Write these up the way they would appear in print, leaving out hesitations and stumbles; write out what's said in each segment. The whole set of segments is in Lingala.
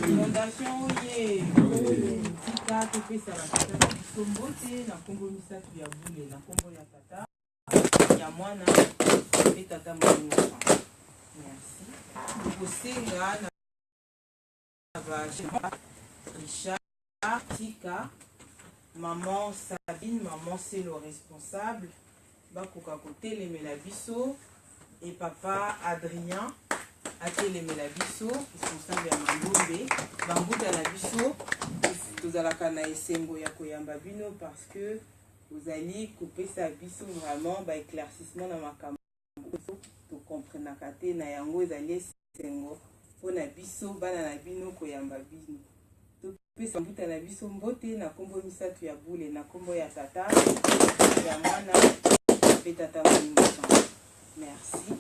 Fondation oye tika topesa batata na biso mbote na kombo misatu ya bule na kombo ya tata ya mwana pe tata molimo. Merci. Tokosenga na Richard, Tika, maman Sabine, maman c'est le responsable, bakoka kote la biso et papa Adrien a la biso, responsable ya Mangombe, bambuta la biso, tozalaka na esengo ya koyamba bino parce que vous allez couper sa biso vraiment ba éclaircissement na makambo to comprendre kate na yango ezali esengo pona biso bana na bino koyamba bino. Topesa mbuta na biso mbote na kombo misatu ya bule na kombo ya tata ya mwana pe tata molimo. Merci.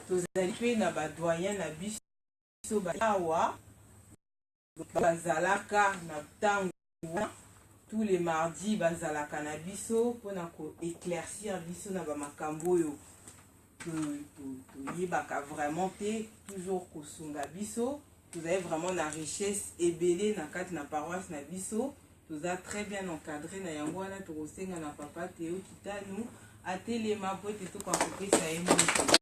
Tozali pe na ba doyen na biso bawa bazalaka na tango tous les mardis bazalaka na biso pona ko éclaircir biso na ba makambo yo yebaka vraiment te toujours kosunga biso. Vous avez vraiment la richesse ebele na kati na paroisse na biso. Vous êtes très bien encadré na yango wana tokosenga na papa Théo Kitanu atelema po ete tokopesa ye moto.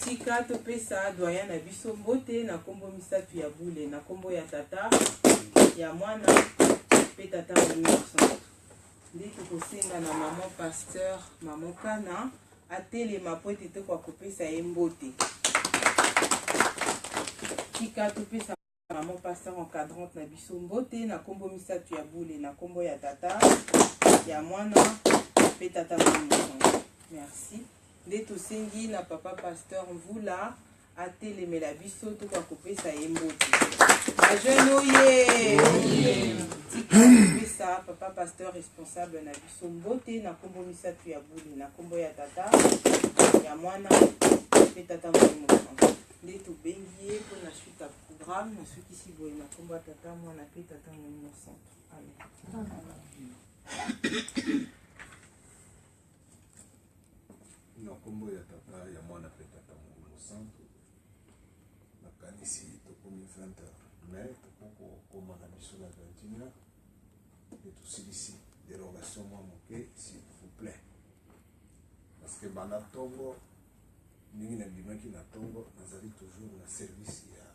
Tika topesa doyen na biso mbote na kombo misatu ya bule na kombo ya tata ya mwana pe tata molimo. Nde tokosenga na maman pasteur maman Kana atelema po ete tokopesa ye mbote. Tika topesa maman pasteur encadrante na biso mbote na kombo misatu ya bule na kombo ya tata ya mwana pe tata molimo. Merci. Nde tosengi na papa pasteur Mvula atelemela biso tokopesa ye mbote. Ba jeune oye. Tika topesa papa pasteur responsable na biso mbote na kombo misatu ya bule na kombo ya tata ya mwana pe tata molimo. Nde tobengi ye po na suite ya programme na soki si boye na kombo ya tata mwana pe tata molimo. Amen. Na kombo ya tata ya mwana pe tata molimo santo na kanisi tokomi 20h mais tokoko koma na biso na 21h et tosilisi dérogation mwa moke s'il vous plaît parce que bana tongo ndenge nabimaki na tongo nazali toujours na service ya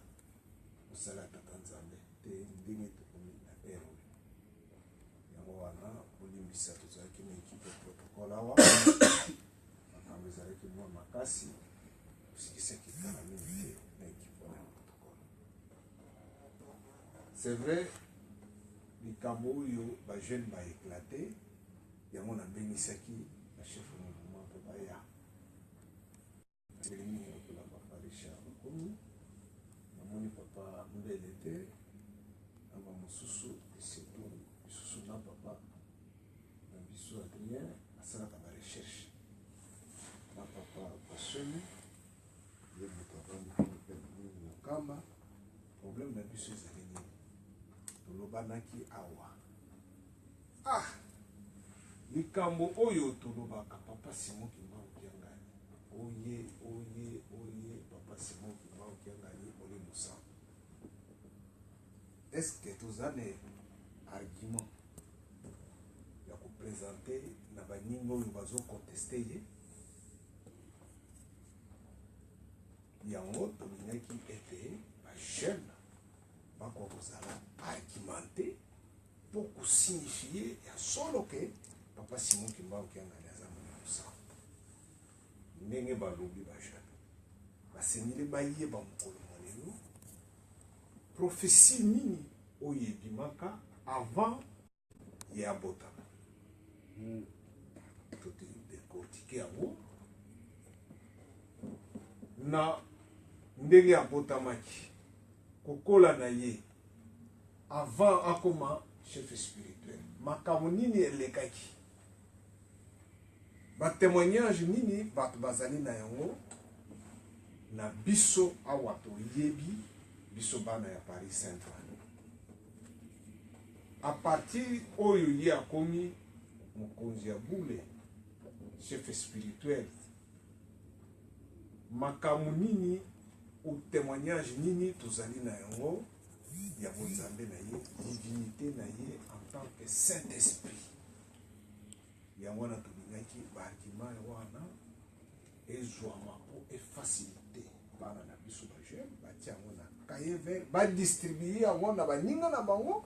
mosala ya tata nzambe te ndenge tokomi na ero yango wana olimbisa tozalaki na ekipe protocole awa makambo ezalaki mwa makasi osikisaki kala mingi te na ekipe wana ya protocole. C'est vrai likambo oyo bajeune baeklate yango nabengisaki bachef mouvement mpe baya elingi okola papa Richard Bakomi namoni papa Mbele te na bamosusu esurtout lisusu na papa na biso Adrien asalaka barecherche na papa Basoni ye moto avandi mokamba. Problème na biso ezali nini tolobanaki awa likambo oyo tolobaka papa Simon Kimba Okiangani oye papa Simon Kimba Okiangani oli musa. Est-ce que tozane argument ya koprésenter na baninga oyo bazokonteste ye yango tolingaki ete bajeune bakoka kozala argumenté pour kosignifier ya solo ke papa Simon Kimba Okiangani aza mosa ndenge balobi bajeune basengeli bayeba mokolo monene prophétie nini oyo ebimaka avant ya botama toti dekotike yango na ndenge abotamaki kokola na ye avant akoma chef spirituel makambo nini elekaki batémoignage nini bato bazali na yango na biso awa toyebi biso bana ya Paris Saint-Denis à partir oyo ye akomi mokonzi ya bule chef spirituel makambo nini témoignage nini tozali na yango ya bonzambe na ye, divinité na ye en tant que Saint-Esprit. Yango na tolingaki baargument wana ezwama po efacilité bana na biso bajeune batia yango na kaye vert badistribue yango na baninga na bango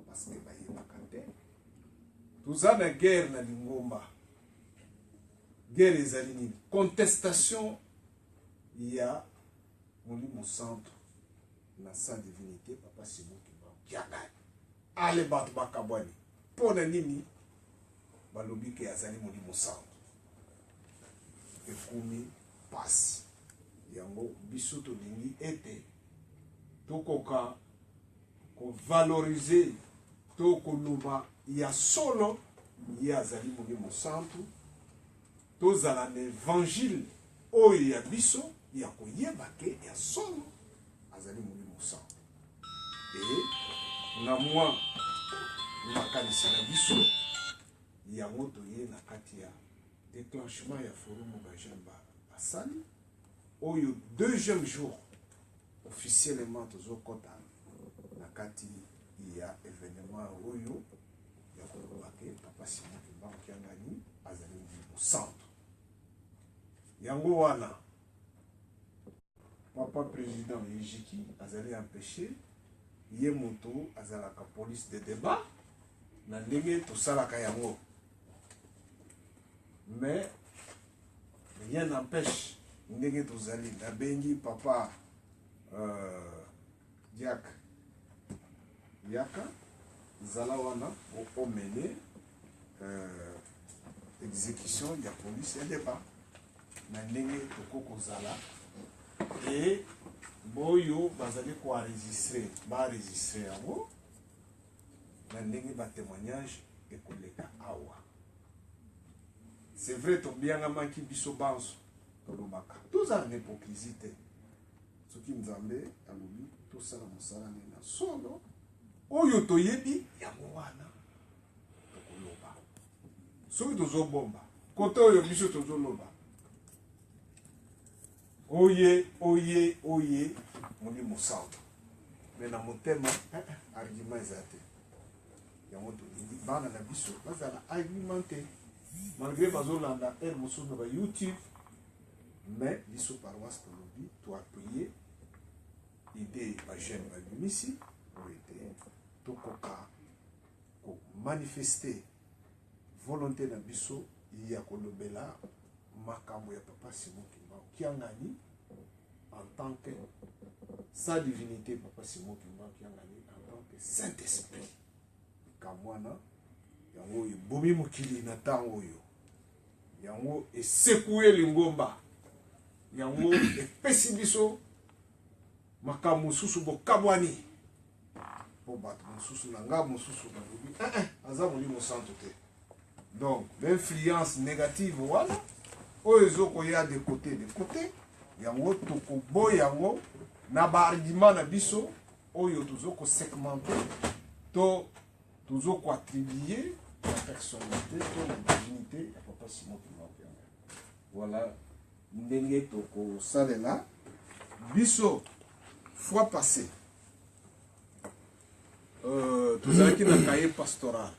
parce que bayebaka te toza na guerre na lingomba. Guerre ezali nini? Contestation ya molimo centre na sa divinité papa Simon Kimbangu kiagani ale bato bakabwani mpona nini balobi ke azali molimo centre ekumi pasi. Yango biso tolingi ete tokoka kovalorize to koloba ya solo ye azali molimo centre, tozala na évangile oyo ya biso ya koyeba ke ya solo azali molimo centre. E na mwa makanisi na biso yango toye na kati ya déclenchement ya forum bajeune basali oyo deuxième jour officiellement tozokota na kati ya événement oyo ya koloba ke papa Simon Kimbangu Kiangani azali molimo centre. Yango wana papa président Yejiki azali empêché ye moto azalaka police de débat na ndenge tosalaka yango, mais rien n'empêche ndenge tozali nabengi papa Diak Yaka zala wana omene exécution ya police ya débat na ndenge tokokozala et boyo bazali koenregistre baenregistre yango na ndenge batémoignage ekoleka awa. C'est vrai tobiangamaki biso banso tolobaka tozala na hypocrisie te soki nzambe alobi tosala mosala ne na solo oyo toyebi yango wana tokoloba soki tozobomba kote oyo biso tozoloba oye molimo centre me na motema argument eza te. Yango tolingi bana na biso bazala argumenté malgré bazolanda ere mosusu na ba YouTube, mais biso paroisse tolobi toappuye idée bajeune babimisi oyo ete tokoka komanifeste volonté na biso ya kolobela makambo ya papa Simon Kimbangu Kiangani en tant que sa divinité papa Simon Kimbangu Kiangani en tant que Saint-Esprit kamwana yango ebomi mokili na ntango oyo yango esekue lingomba yango epesi biso makambo mosusu bokabwani po bato mosusu na nga mosusu balobi aza molimo centre te. Donc l'influence négative wana oyo ezokoya de côté yango tokoboya yango na baargument na biso oyo tozokosegmente to tozokoattribuer la personnalité to la divinité ya papa Simon Kimbangu Kiangani. Voilà ndenge tokosalela biso fois passé tozalaki na cahier pastoral.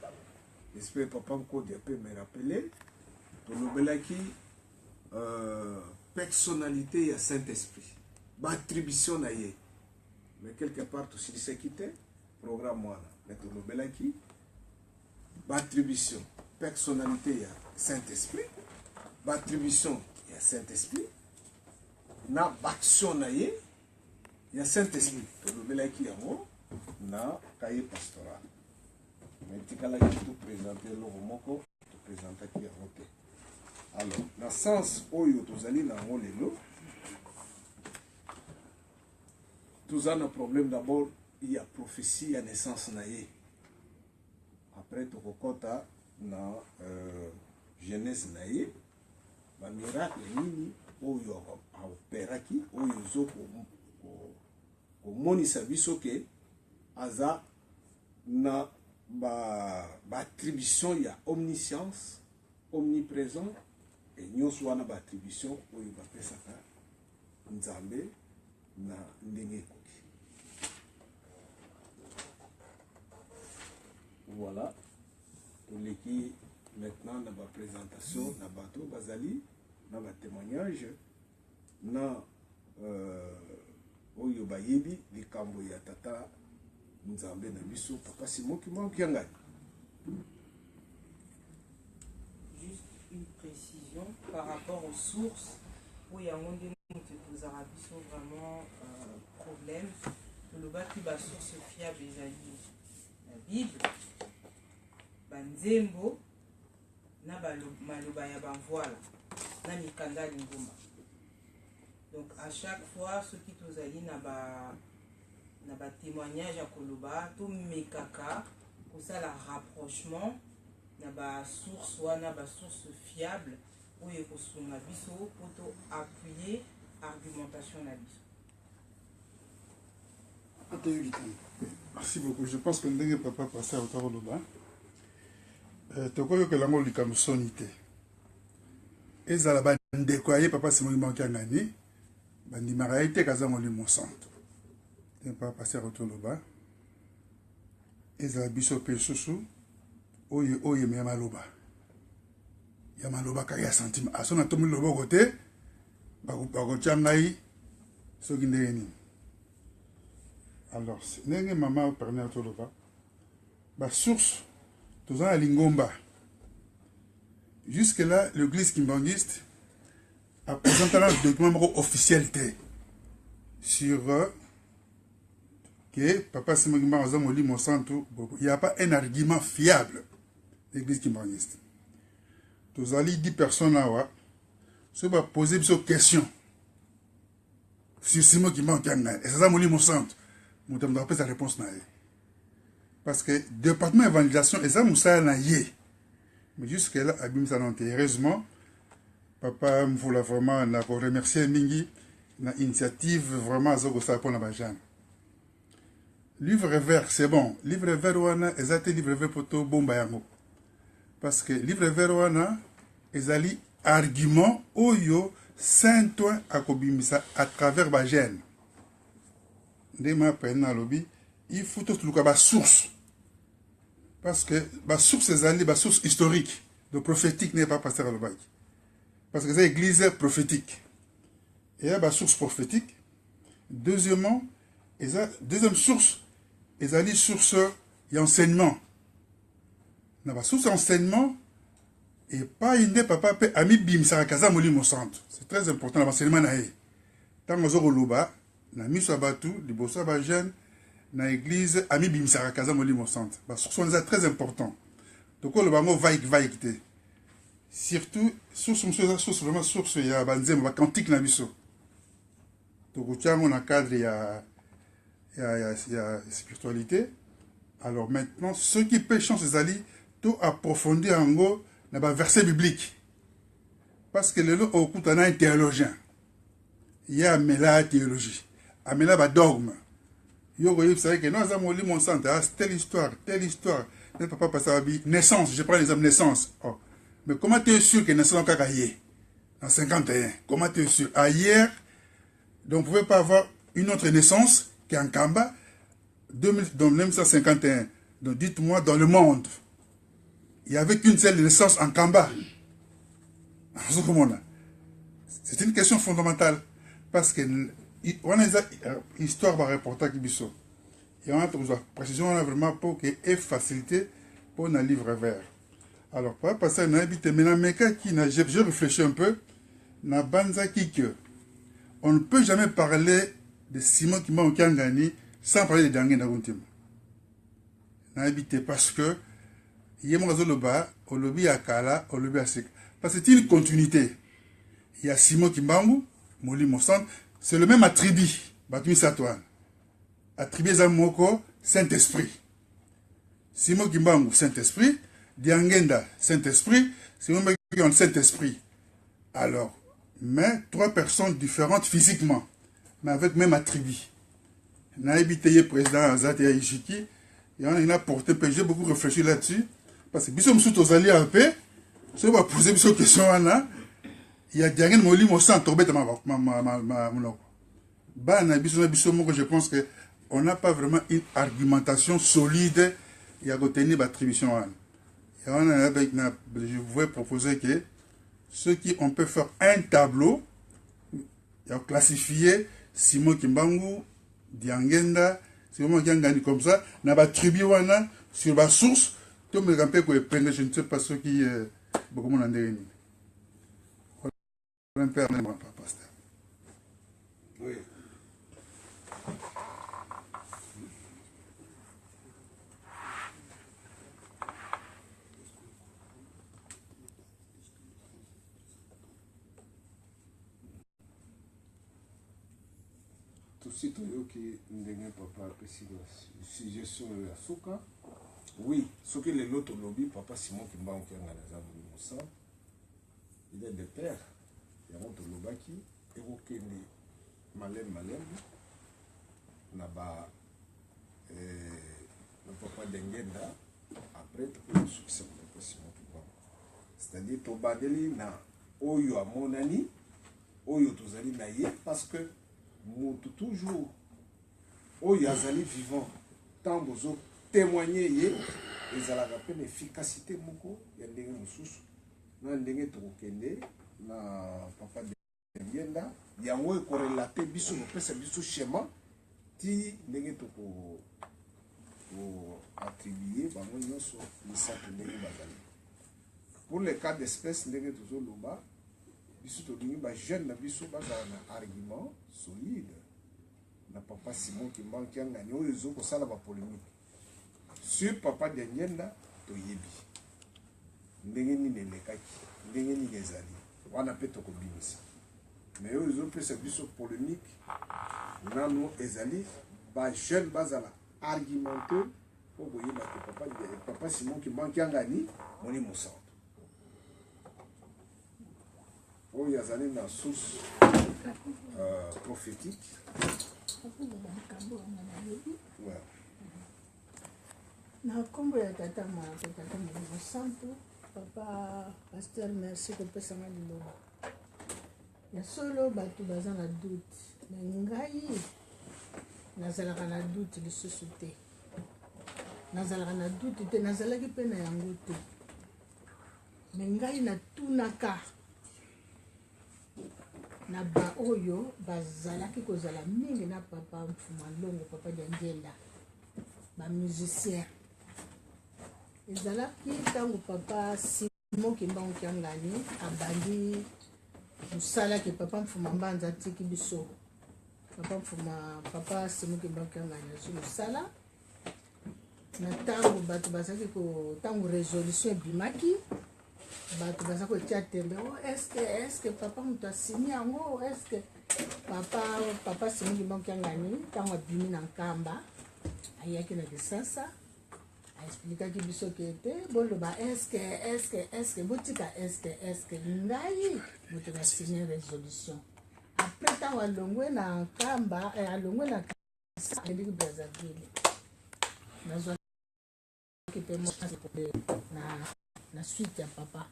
J'espère papa Nkodi peut me rappeler tolobelaki personnalité ya Saint-Esprit baattribution na ye, mais quelque part tosilisa kite programme wana mais tolobelaki baattribution personnalité ya Saint-Esprit baattribution ya Saint-Esprit na baction na ye ya Saint-Esprit tolobelaki yango na cahier pastoral. Mais tikalaki tout présenter loko moko to présentaki yango te. Alors na sens oyo tozali na yango lelo toza na problème d'abord il y a prophétie ya naissance na ye, après tokokota na jeunesse na ye ba miracle nini oyo aoperaki oyo zoko komonisa biso ke aza na attribution ya omniscience omniprésent et nyonso wana baattribution oyo bapesaka nzambe na ndenge ekoki. Voilà, toleki maintenant na ba présentation na bato bazali na ba témoignage na oyo bayebi likambo ya tata Nzambe na biso papa Simon Kimbangu. Juste une précision par rapport aux sources où il y a un vraiment problème. Le bas qui va source fiable la Bible, Banzembo, na maloba ya banvoila, na mikanda linguma. Donc à chaque fois, ceux qui nous allient na ba témoignage à Koloba, tout mekaka, pour ça la rapprochement, na ba source ou na ba source fiable, où il faut son abisso pour appuyer argumentation na biso. Merci beaucoup. Je pense que ndenge papa passé à Koloba. Tokoyo que lango likambo sonité. Ezala ba ndekwaye papa Simon Kimbangu bandimaka ete kaza molimo santo. Pas passer à Koloba. Ezala biso pe susu oye me maloba. Ya maloba ka ya sentiment. Asona tomi lobo côté bako tchangai soki ndenge nini. Alors, ndenge maman parle à Koloba. Ba source tous à Lingomba. Jusque-là, l'église kimbangiste a présenté un document officiel sur que Papa Simon Kimbangu il n'y a pas un argument fiable de l'église kimbangiste. Tous allez 10 personnes là, se va poser des questions sur Simon Kimbangu. Et ça, je vais appeler sa réponse. Parce que le département d'évangélisation, et ça, Moussa n'a yé. Mais jusque-là, Abim Sanante. Heureusement, papa, il faut vraiment remercier Mingi, l'initiative vraiment à Zogosa pour la Bajan. Livre vert, c'est bon. Livre vert, ouana, exact, livre vert pour tout Bombayango. Parce que livre vert, ouana, ezali argument, oyo, saint-toi, à Kobimisa, à travers Bajan. Dema, pena, lobby, il faut tout le cas, source. Parce que la source est source historique. Le prophétique n'est pas passé à l'Obaï. Parce que c'est l'église prophétique. Et il y a la source prophétique. Deuxièmement, deuxième source, il y a la source d'enseignement. Dans la source d'enseignement, et pas une papa ami bim sarakaza molimo centre. C'est très important l'enseignement naé. Tant que nous loba, na miso abatu, liboso abajen, na église ami bimsara kaza molimo centre parce que c'est très important donc le bango va écouter surtout source vraiment source ya banzembo ba cantique na biso donc tiango na cadre ya spiritualité. Alors maintenant ceux qui pêchent ces alliés tout approfondir en gros na ba verset biblique parce que le lot au kutana un théologien il y a mela théologie amela ba dogme. Vous savez que nous avons lu mon centre, telle histoire, ne peut pas passer à la vie. Naissance, je prends l'exemple naissance. Oh. Mais comment tu es sûr que naissance est cahier en 51? Comment tu es sûr? Hier, donc vous ne pouvez pas avoir une autre naissance qui est en Kamba, dans 1951. Donc dites-moi, dans le monde, il n'y avait qu'une seule naissance en Kamba. C'est une question fondamentale. Parce que on a une histoire par reportage qui biso. Et on a précision on a vraiment pour que ait facilité pour un livre vert. Alors par rapport à ça, je réfléchis un peu. Na banza qui que on ne peut jamais parler de Simon Kimbangu sans parler de Dangé Naguntim. Na habité parce que Yemrazoloba, Olobi Akala, Olobi Asik. Parce que c'est une continuité. Il y a Simon Kimbangu, Molimo Centre. C'est le même attribut, Batumi Satouane. Attribut Zamoko, Saint-Esprit. Simon Kimbangu, Saint-Esprit. Diangenda, Saint-Esprit. Simon Kimbangu, Saint-Esprit. Alors, mais 3 personnes différentes physiquement, mais avec même attribut. Naïbiteye, président Azati Aïchiki, et on a porté, j'ai beaucoup réfléchi là-dessus, parce que Bissom Soutozali a paix, si on va poser une question, il y a Diangen Molim au centre, Je pense qu'on n'a pas vraiment une argumentation solide et à retenir l'attribution. Je voulais proposer que ceux qui on peut faire un tableau, classifier Simon Kimbangu, Diangenda, Simon Kiangani comme ça, na ba tribu wana sur la source, tout me rappelle que je ne sais pas ce qui beaucoup de monde en père pasteur. Oui. Tout toyoki ndenge papa apesi suggestion ya suka oui soki lelo tolobi papa Simon Kimbangu kianga naza mosa il est de père yango tolobaki ekokende malem na ba na papa Dengenda après tokosukisa papa Simon Kimbangu c'est-à-dire tobandeli na oyo amonani oyo tozali na ye parce que mutu toujours oyo azali vivant tant bozo témoigner ye ezalaka pe na efficacité moko ya ndenge mosusu na ndenge tokokende na papa Dengenda yango ekorelate biso kopesa biso schéma ti ndenge toko attribuer bango nyonso misato ndenge bazali pour le cas d'espèce ndenge tozoloba biso tolingi bajeune na biso bazala na argument solide na papa Simon Kimbangu kiangani oyo ezokosala bapolémique sur papa Dengenda toyebi ndenge nini elekaki ndenge nini ezali wana mpe tokobimisa mais oyo ezopesa biso polémique nano ezali bajeune bazala argumenteur mpo koyeba ke papa Simon Kimbangu kiangani moni mosantu oyo azali na source prophétique. Na kombo ya tata mosantu papa pasteur merci kopesanga liloba ya solo bato baza na doute me ngai nazalaka na doute lisusu te nazalaka na doute te nazalaki mpe na yango te me ngai natunaka na ba oyo bazalaki kozala mingi na papa Mfuma Longo papa Dengenda ba musicien ezalaki ntango papa Simon Kimbangu kiangani abandi mosala ke papa Mfuma Mbanza atiki biso papa Simon Kimbangu kiangani azwi mosala na ntango bato bazalaki ntango résolution ebimaki bato baza kotia tembe est-ce que papa moto asini yango est-ce que papa Simon Kimbangu kiangani ntango abimi na nkamba ayaki na Kisasa aexplikaki biso ke te boloba est-ce que botika est-ce que ngai moto nasini résolution après ntango alongwe na nkamba alongwe na Kisasa aleki Brazzaville nazwaki mpe na suite ya papa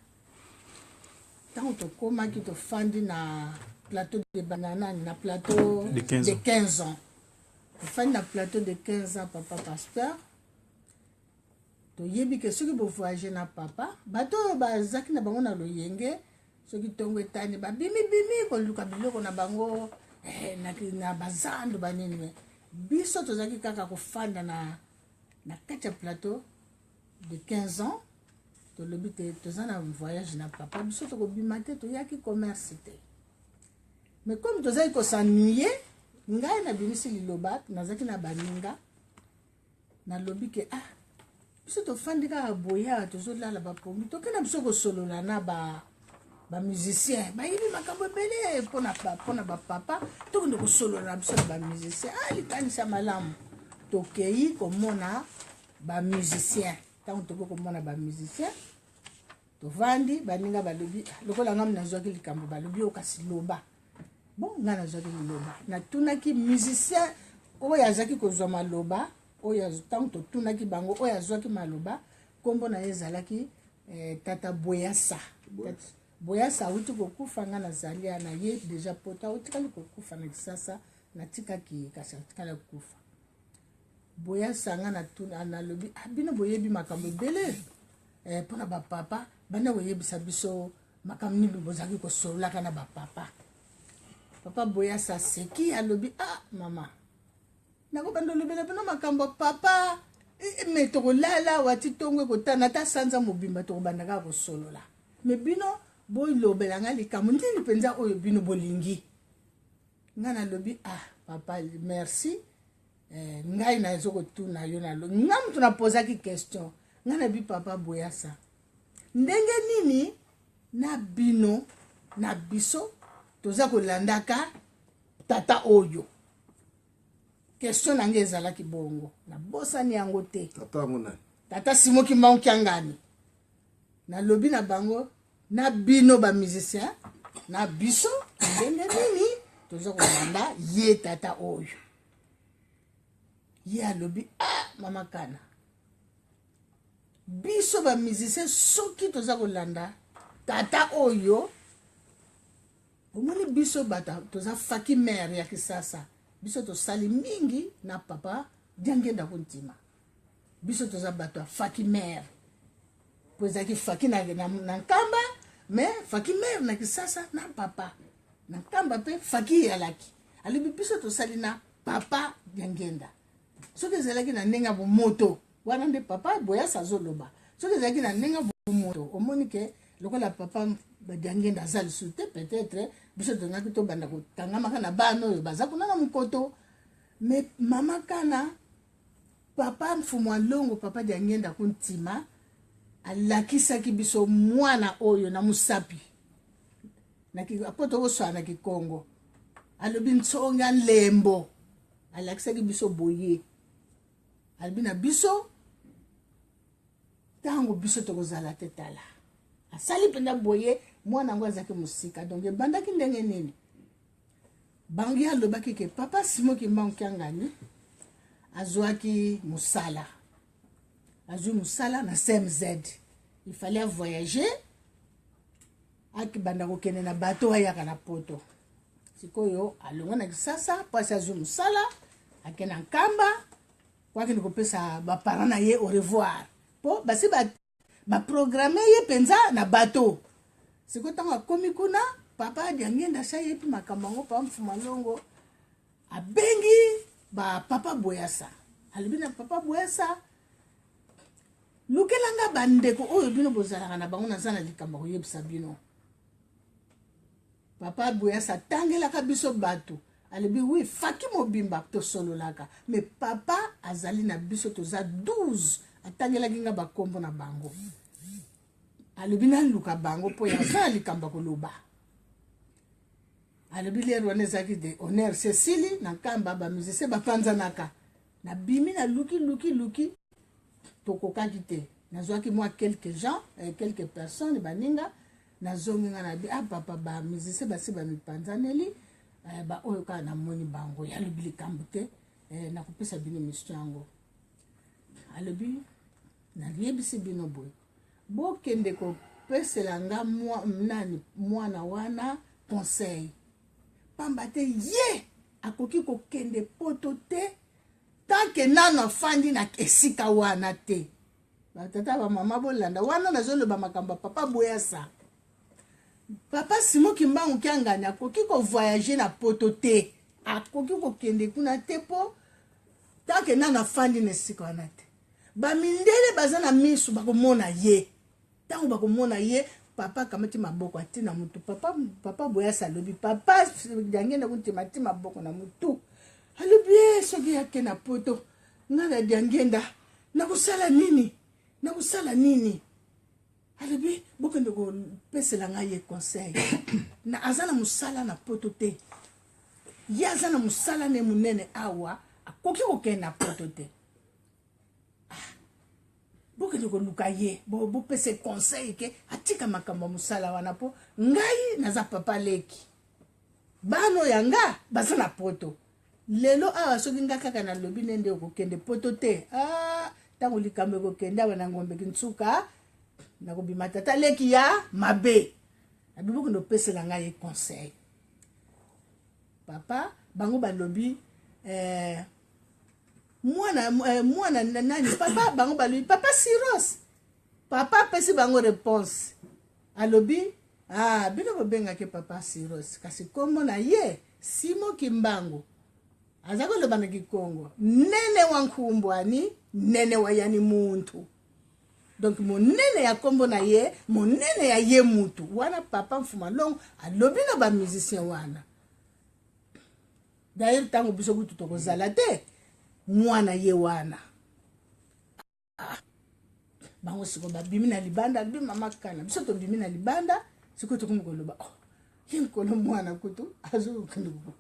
tant tokomaki tofandi na plateau de banana na plateau de 15 ans tofandi na plateau de 15 ans papa pasteur toyebi ke soki bovoyage na papa bato oyo bazaki na bango na loyenge soki ntongo etani babimi koluka biloko na bango na bazando banini biso tozalaki kaka kofanda na kati ya plateau de 15 ans tolobi te toza na voyage na papa biso tokobima te toyaki commerce te mais comme tozali kosanuye ngai nabimisi liloba nazalaki na baninga nalobi ke biso tofandi kaka boya tozolala bapongi tokenda biso kosolola na bamusicien bayebi makambo ebele mpona bapapa tokende kosolola na biso na bamusicien likanisa malamu tokei komona bamusicien ntango tokoki komona bamusicien tovandi baninga balobi lokola ngam nazwaki likambo balobi okasi loba bon nga nazwaki liloba natunaki musicien oyo azalaki kozwa maloba oyo ntango totunaki bango oyo azwaki maloba nkombo na ye ezalaki tata Boyasa awuti kokufa nga nazali na ye deja pota otikali kokufa na Kisasa natikaki kasi atikala kufa boya sanga na tuna na lobi bino boyebi makambo ebele mpona bapapa banda koyebisa biso makambo nini bozalaki kosololaka na bapapa papa boya sa seki alobi mama nakobanda olobela bino makambo papa me tokolala wati tongo ekotana ata sanza mobimba tokobandaka kosolola me bino boilobelanga likambo nini mpenza oyo bino bolingi nga nalobi papa merci ngai nazokotuna yo nalo nga mutu napozaki question nga nabi papa boyasa ndenge nini na bino na biso toza kolandaka tata oyo question nange ezalaki bongo nabosani yango te tata Simon Kimbangu Kiangani nalobi na bango na bino bamusicien na biso ndenge nini toza kolanda ye tata oyo ye alobi mama kana biso bamusicien soki toza kolanda tata oyo omoni biso bata toza faki mare ya kisasa biso tosali mingi na papa diangenda kontima biso toza bato ya faki mare po ezalaki faki na nkamba me faki mare na kisasa na papa na nkamba mpe faki eyalaki alobi biso tosali na papa diangenda soki ezalaki na ndenge ya bomoto wana nde papa boyasa azoloba soki ezalaki na ndenge ya bomoto omoni ke lokola papa badiangenda aza lisusu te peut-être biso tongaki tobanda kotangamaka na bana oyo baza kuna na mokoto me mama kana papa mfumu alongo papa diangenda kuntima alakisaki biso mwana oyo na musapi apo tokoswana na kikongo alobi ntsonga lembo alakisaki biso boye alobi na biso ntango biso tokozala te tala asali mpenza boye mwana yango azalaki mosika donc ebandaki ndenge nini bangi alobaki ke papa Simon Kimbangu Kiangani azwaki mosala azwi mosala na CMZ il fallait voyager akibanda kokende na bato ayaka na poto sikoyo alongo na kisasa pasi azwi mosala akende nkamba wakende kopesa baparent na ye au revoir po basi baprogramme ye mpenza na bato sikoyo ntango akomi kuna papa adiangenda sa yepi makambo yango papa mfuma longo abengi papa boyasa alobi na papa boyasa lukelanga bandeko oyo bino bozalaka na bango naza na likambo koyebisa bino papa boyasa tangelaka biso bato alobi wi faki mobimba tosololaka me papa azali na biso toza 12 atangelaki nga bakombo na bango alobi naluka bango mpo yaza likambo koloba alobi lero wana ezalaki de honneur Cécile na nkamba bamusicien bapanzanaka nabimi na luki tokokaki te nazwaki mwa quelques gens quelques personnes baninga nazongi nga nabi papa bamusicien basi bamipanzaneli oyo kaka namoni bango yalobi likambo te nakopesa bino mission yango alobi nayebisi bino boye bokende kopesela nga mwana wana conseil pamba te ye akoki kokende poto te tanke nano afandi na esika wana te batata bamama bolanda wana nazoloba makambo papa boyasa papa Simon Kimbangu Kiangani akoki kovoyager na poto te akoki kokende kuna te po tanke nano afandi na esika wana te bamindele baza na misu bakomona ye ntango bakomona ye papa akamati maboko atina mutu papa boyasa alobi papa diangenda kuntima ti maboko na mutu alobi soki yake na poto nga na diangenda nakosala nini alobi bokende kopesela ngai ye conseil na aza na mosala na poto te ye aza na mosala ne monene awa akoki kokende na poto te bokende koluka ye bopese conseil ke atika makambo mosala wana po ngai naza papa leki bano yanga baza na poto lelo awa soki nga kaka nalobi nende okokende poto te ntango likambo ekokende awa na ngombe kintsuka nakobima tata leki ya mabe abi bokende opesela ngai ye conseil papa bango balobi mwana nani papa bango balobi papa Siros papa pesi bango réponse alobi bino bobengaki papa Siros kasi kombo na ye Simo Kimbangu aza koloba na Kikongo nene wa nkumbwani nene wa yani muntu donc monene ya kombo na ye monene ya ye mutu wana papa Mfuma Longo alobi na ba musicien wana d'ailleurs tango biso kutu tokozala te mwana ye wana bango siko babimi na libanda bi mama kana biso to bimi na libanda siko to kumukoloba yinkolo mwana kutu azo kunduko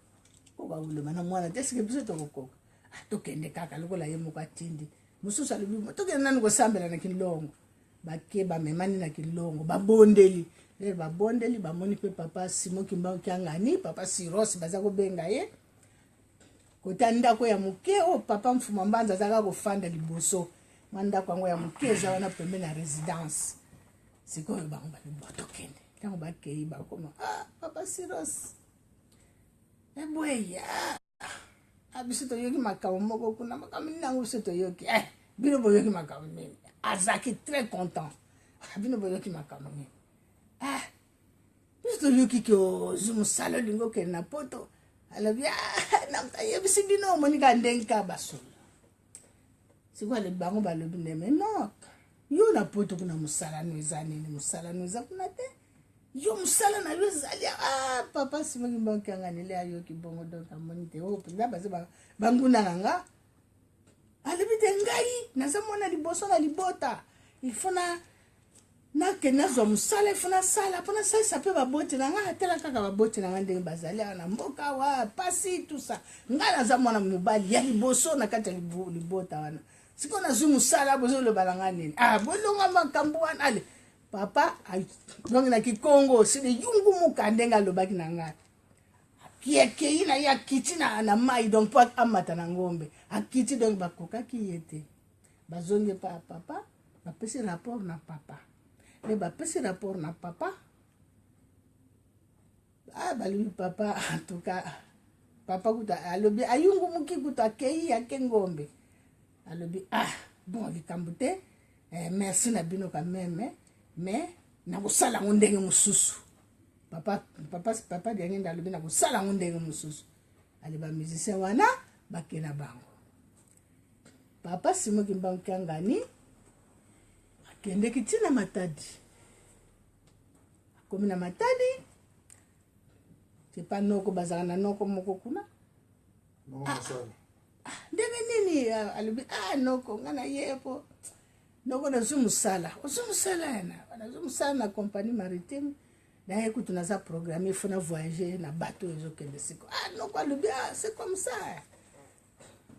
ko ba uloba na mwana te sike biso to kokoka tokende kaka lokola ye muka tindi mususu alobi tokende nani kosambela na Kilongo bake bamemani na Kilongo babondeli le babondeli bamoni pe papa Simo Kimbangu Kiangani papa Siros baza kobenga ye kota ndako ya muke papa Mfuma Mbanza zaka kofanda liboso manda kwango ya muke za wana pembe na residence sikoyo bango balibotokende tango bakei bakoma papa Siros boya abisito yoki makamo moko kuna makamo nango bisito yoki bino boyoki makamo nini azaki très content bino boyoki makamo nini bisito yoki ko zumu salo lingo ke na poto alobi namtaye bisibino monika ndenka basolo sikwa le bango balobi ndeme no yo na poto kuna musala nweza nini musala nweza kuna te yo musala na yo zali papa Simo Kimbangu Kiangani le ayo kibongo donc amoni te penda baze banguna nanga alobi te ngai nazamona liboso na libota ifona na kena zo musala ifona sala pona sala sape baboti nanga tela kaka baboti nanga ndenge bazali na mboka wa pasi tout ça nga nazamona mobali ya liboso na kata libota wana siko na zo musala bozo le balanga nini bolonga makambo wana ale papa donc na Kikongo c'est de yungu mukandenga lobaki nanga kieke ina ya kiti na mai donc po amata na ngombe akiti donc bakoka kiyete bazonge pa papa bapesi rapport na papa le bapesi rapport na papa balobi papa en tout cas papa kuta alobi ayungu muki kuta kei ya kengombe alobi bon likambo te merci na bino quand même mais na kosala ndenge mususu papa diangi ndalobi na kosala ndenge mususu ali ba musicien wana bakena bango papa Simo Kimbangu Kiangani akende kitina Matadi akomi na Matadi c'est pas noko bazala na noko moko kuna ndenge nini alobi noko ngana yepo noko na zumusala na compagnie maritime na écoute naza programme il faut na voyager na bateau ezokende siko noko alobi c'est comme ça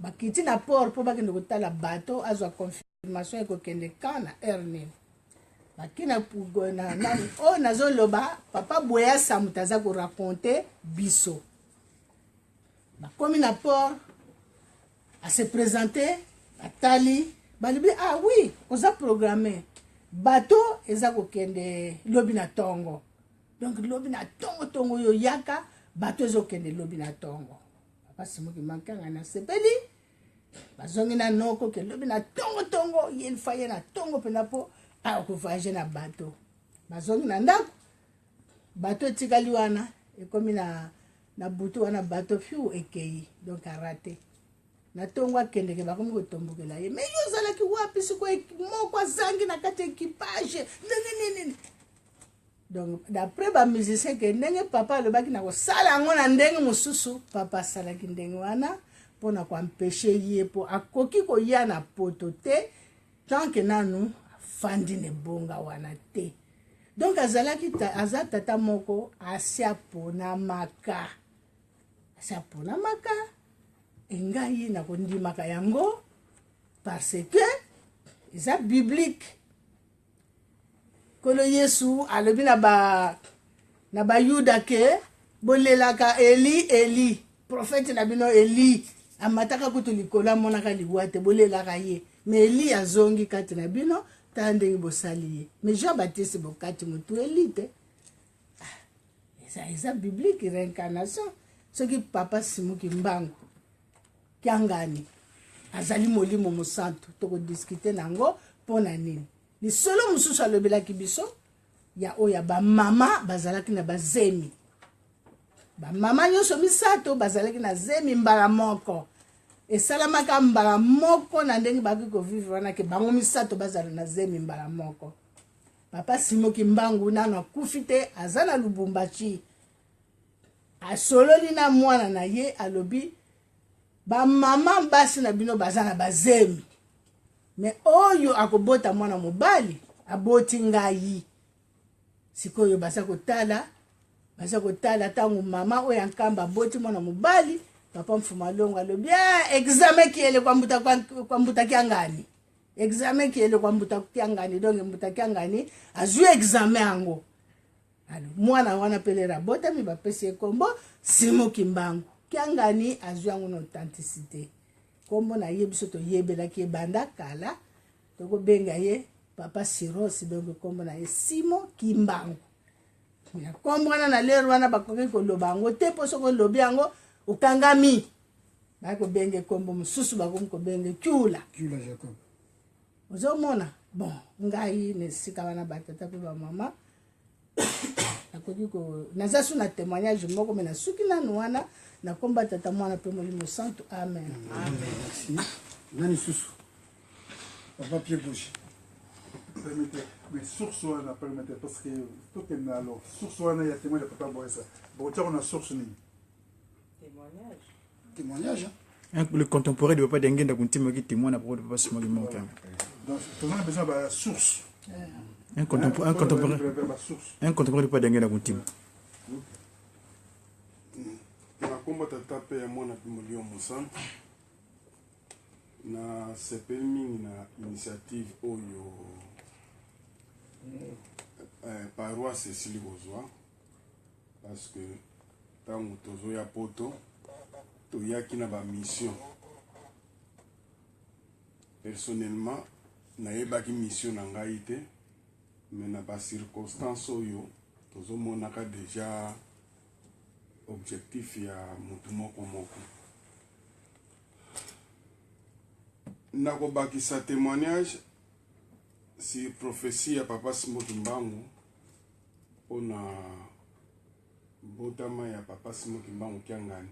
bakiti na port po bakende kotala bateau azwa confirmation ekokende kana erne bakina pugona nani nazoloba papa Boya Samutaza ko raconter biso bakomi na port à se présenter atali balobi oui oza programmé bateau eza kokende lobi na tongo donc lobi na tongo yo yaka bateau ezokende lobi na tongo papa Simo Kimbangu Kiangani na sepeli bazongi na noko ke lobi na tongo yel faye na tongo pena po ko voyager na bateau bazongi na ndako bateau tikali wana ekomi na butu wana bateau fiu ekei donc arate na tongo akende ke bakomi kotombokela ye mais yo zalaki wapi siko moko azangi na kati équipage nini donc d'après ba musicien ke ndenge papa alobaki na kosala yango na ndenge mususu papa asalaki ndenge wana mpona koampeshe ye po akoki koya na poto te tant que nanu afandi ne bonga wana te donc azalaki aza tata moko asiapona maka engai na kondimaka yango parce que eza biblique kolo Yesu alobi na ba Yuda ke bolelaka Eli prophète na bino Eli amataka kutu likola monaka liwate bolelaka ye mais Eli azongi kati na bino tande bosali ye mais Jean Baptiste bokati mutu Eli te eza biblique réincarnation soki papa Simuki Mbangu kiangani azali molimo mosantu tokodiskute nango mpona nini lisolo mosusu alobelaki biso ya oya bamama bazalaki na bazemi bamama nyonso misato bazalaki na zemi mbala moko esalamaka mbala moko na ndenge baki kovivre wana ke bango misato bazala na zemi mbala moko papa Simuki Mbangu nano akufi te aza na Lubumbashi asololi na mwana na ye alobi bamama basi na bino baza na bazemi me oyo akobota mwana mobali aboti ngai sikoyo baza kotala tango mama oyo ankamba aboti mwana mobali papa Mfumalongo alobi examen kiele kwa mbuta kiangani examen kiele kwa mbuta kiangani donc mbuta kiangani azwi examen yango alo mwana wana pelera bota mi bapesi ekombo Simuki Mbangu kiangani azwi yango na authenticité kombo na ye biso toyebelaki ebanda kala tokobenga ye papa Sirosi donc kombo na ye Simuki Mbangu ya kombo wana na lero wana bakoki koloba yango te po soko olobi yango okangami bakobenge kombo mosusu bakomi kobenge Kyula Jacob ozomona bon ngai nesika wana batata mpe bamama nakoki naza su na témoignage moko me nasuki nanu wana nakomba tata mwana mpe molimo santu amen. Merci. Nani susu papa pied gauche permettez mais source wana permettez parce que tout est alors source wana ya témoignage de papa Boesa bon tiens on a source nini témoignage le contemporain de papa Dengue Ndakuntima qui témoigne à propos de papa Simuki Mbangu. donc on a besoin de source Un contemporain de papa Dengue Ndakuntima. nakomba tata mpe ya mwana mpe molio mosantu na sepeli mingi na initiative oyo paroisse esili kozwa parce que ntango tozoya poto toyaki na bamission personnellement nayebaki mission na ngai te mais na bacirconstance oyo tozomonaka déjà objectif ya mutu moko moko nakobakisa témoignage si prophétie ya papa Simuki Mbangu mpona botama ya papa Simuki Mbangu kiangani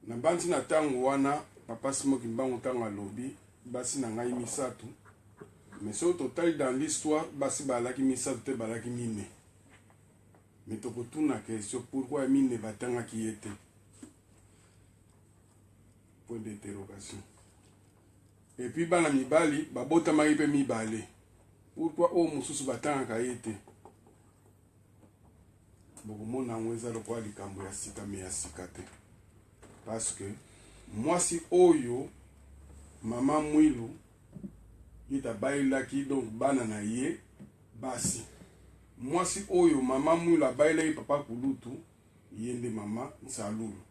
na banti na ntango wana papa Simuki Mbangu ntango alobi basi na ngai misato mais so totali dans l'histoire basi balaki misato te balaki mine mais tokotuna question pourquoi mine batangaki ye te point d'interrogation et puis bana mibali babotamaki mpe mibale pourquoi oyo mosusu batangaka ye te bokomona yango eza lokola likambo ya sika me ya sika te parce que mwasi oyo mama Mwilu ye tabayelaki donc bana na ye basi mwasi oyo mama Mwilu abayelaki papa Kulutu ye nde mama Nsalulu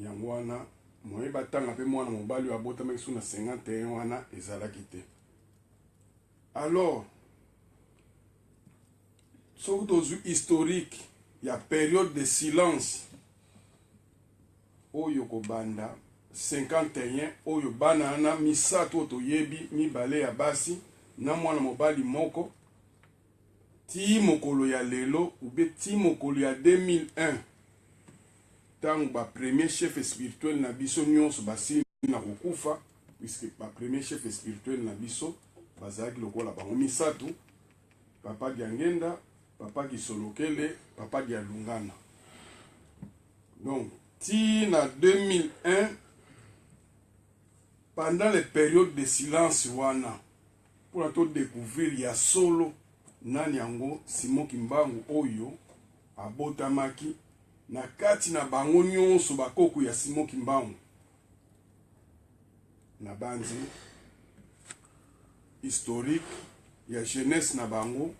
yango wana moyeba tanga mpe mwana mobali oyo abotamaki so na 51 wana ezalaki te alors soki tozwi historique ya période de silence oyo kobanda 51 oyo bana na misato oyo toyebi mibale ya basi na mwana mobali moko ti mokolo ya lelo ube ti mokolo ya 2001 ntango bapremier chef spirituel na biso nyonso basili na kokufa puisque bapremier chef spirituel na biso bazalaki lokola bango misato papa Diangenda, papa Kisolokele, papa Dialungana. Donc ti na 2001 pendant les périodes de silence wana pour to découvrir ya solo nani yango Simuki Mbangu oyo abotamaki na kati na bango nyonso bakoko ya Simuki Mbangu na banzi historique ya jeunesse na bango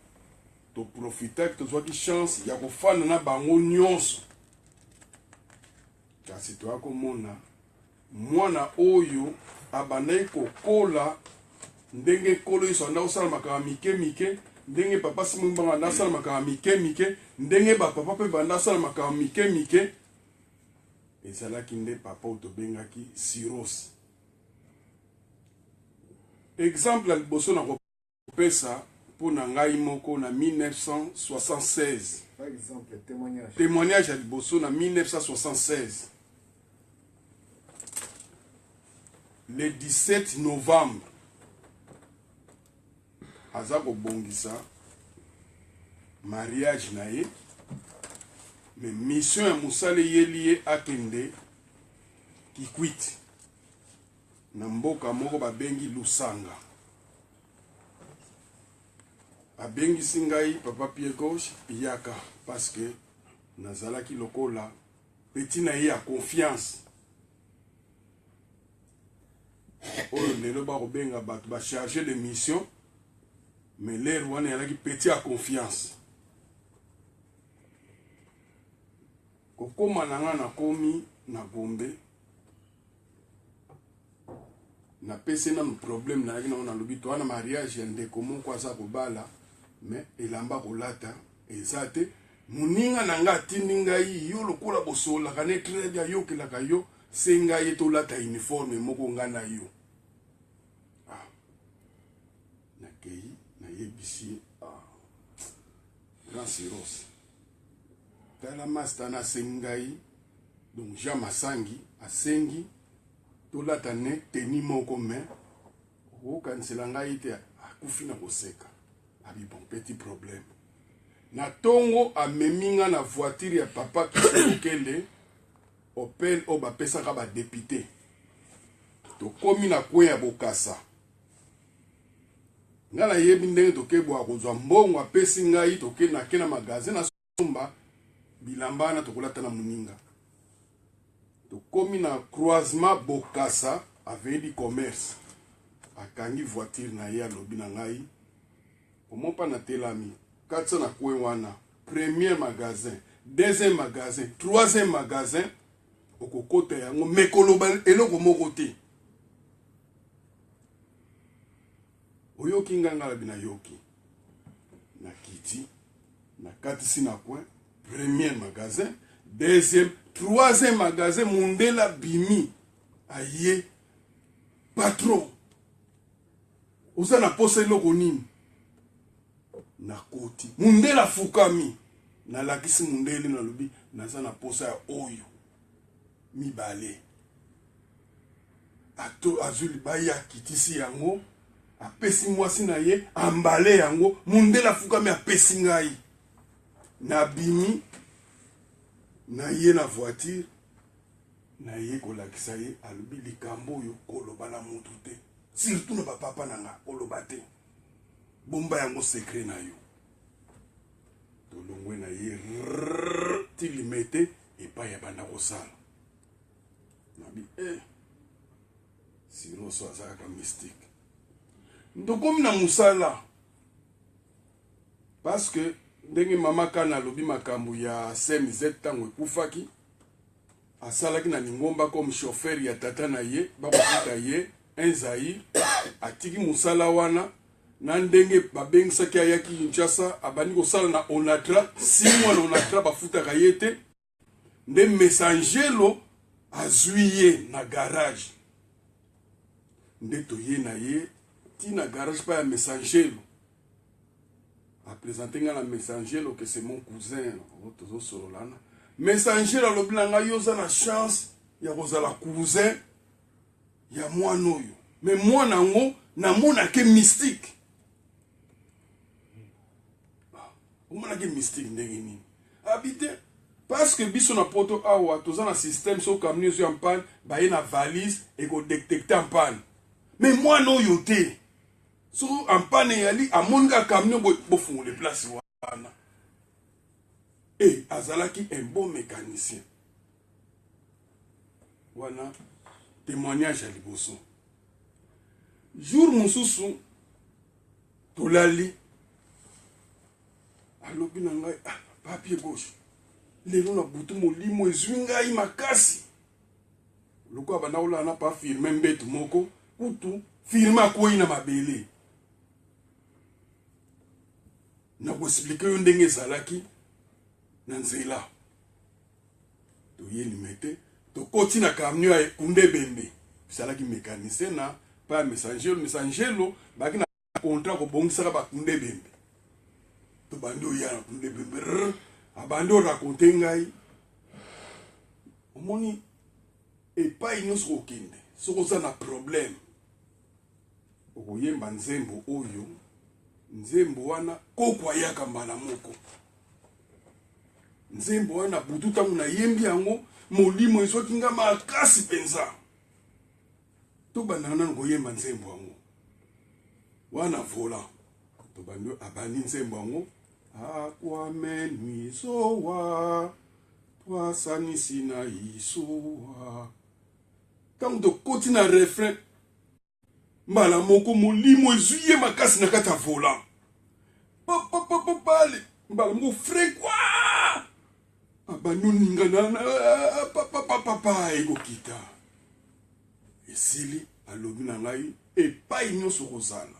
to profiter to zwaki chance ya kofana na bango nyonso kasi to akomona mwana oyo abandaki kokola ndenge kolo iso anda osala makambo mike mike ndenge papa simu banga nasala makama mike ndenge papa pe banda sala makama mike ezalaki nde papa otobengaki cirrhose. Exemple ya liboso na kopesa mpona ngai moko na 1976. Par exemple, témoignage. Témoignage à liboso na 1976. Le 17 novembre, aza kobongisa mariage na ye, mais mission ya mosala yeli ye akende Kikwit na mboka moko babengi Lusanga. Abengisi ngai papa pied gauche yaka parce que nazalaki lokola petit na ye a confiance. Oyo lelo bakobenga bato bacharge de mission, mais lere wana yalaki petit a confiance. Kokoma na nga nakomi na Gombe, na pese na problème na yaki na lobito wana mariage ya ndeko moko aza kobala, mais elamba kolata ezate muninga na nga atindi ngai yo lokola bosolaka ne très bien yokelaka yo se ngai tolata uniforme moko nga na yo. Nakei nayebisi grand cirrhose tala master na sengai, donc Jean Masangi asengi tolata ne teni moko mais okanisela ngai te akufi na koseka. Abi bon petit problème. Na tongo ameminga na voiture ya papa Kisekele Opel o bapesaka ba député. To komi na kwe ya Bokasa. Ngala yebi ndenge tokebwa kozwa mbongo apesi ngai toke na kena magasin na somba bilambana tokolata na muninga. To komi na croisement Bokasa avec du commerce. Akangi voiture na ye alobi na ngai. Comment pas na telami 400 na kwe wana, premier magasin, deuxième magasin, troisième magasin, okokota yango mekoloba eloko moko te. Oyoki nganga bina yoki. Na kiti, na katisi na kwe, premier magasin, deuxième, troisième magasin, mundela bimi, aye, patron. Oza na pose eloko nini? Na koti mundela fukami na lakisi mundele na lobi naza na posa ya oyo mibale ato azuli baya kitisi yango apesi mwasi na ye ambale yango mundela fukami apesi ngai na bimi na ye na voiture na ye kolakisa ye alobi likambo oyo koloba na mutu te surtout na papa nanga koloba te bomba yango secret na yo tolongwe na ye tilimete epa ya banda kosala nabi siroso azalaka mystique ntokomi na musala parce que ndenge mama kana alobi makambo ya CMZ ntango ekufaki asalaki na lingomba comme chauffeur ya tata na ye bakokuta ye un Zaïre atiki musala wana na ndenge babengisaki ayaki Kinshasa abandi kosala na Onatra 6 mois na Onatra bafutaka ye te nde messangelo azwi ye na garage nde toye na ye ti na garage pa ya messangelo apresente nga na messangelo que c'est mon cousin tozosololana messangelo alobi na ngai yo oza na chance ya kozala cousin ya mwana oyo mais mwana yango namonake mystique. Omonake mystique ndenge nini habite parce que biso na poto awa toza na système so kamni zo en panne baye na valise et ko détecter en panne mais mwana oyo te so en panne yali amonga kamni bo fungole place wana azalaki un bon mécanicien wana témoignage à liboso jour mosusu tolali alobi na ngai papier gauche lelo na butu molimo ezwi ngai makasi loko abanda kolala na pa firme mbetu moko kutu firme akwei na mabele na koexplike yo ndenge ezalaki na nzela toyeli te tokoti na camion ya kunde bembe bisalaki mécanicien na pa messangelo baki na contrat kobongisaka bakunde bembe tobandi oya na kunde bembe abandi orakonte ngai omoni epai nyonso kokende soki oza na problème okoyemba nzembo oyo nzembo wana koko ayaka mbala moko nzembo wana butu ntango nayembi yango molimo ezwaki nga makasi mpenza tobandaka nano koyemba nzembo yango wana vola tobandi abandi nzembo yango akwamenwizowa twasanisi na isuwa ntango tokoti na refrain mbala moko molimo ezwi ye makasi na kati ya vola papapapapale mbala moko frekwa abandi oningana papapapapa ekokita esili alobi na ngai epai nyonso kozala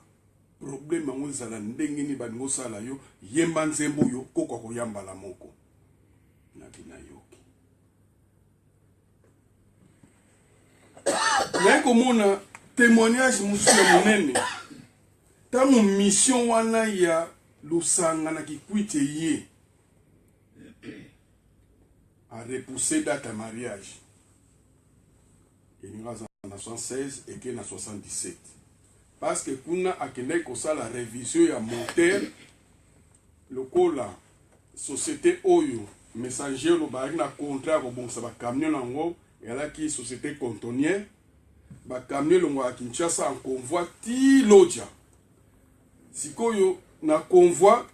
probleme yango ezala ndenge nini balingi osala yo yemba nzembo oyo koko akoya mbala moko nabina yoki naye komona témoignage mosusu ya monene ntango mission wana ya lusanga na kikwiti ye a repoussé date ya mariage eninga aza na 76 eke na 77 parce que kuna akendaki kosala révision ya moteur lokola société oyo messager oyo bazalaki na contrat ya kobongisa bacamion nango ezalaki société contonnière bacamion elongo ya Kinshasa en convoi ti Lodja sikoyo na convoi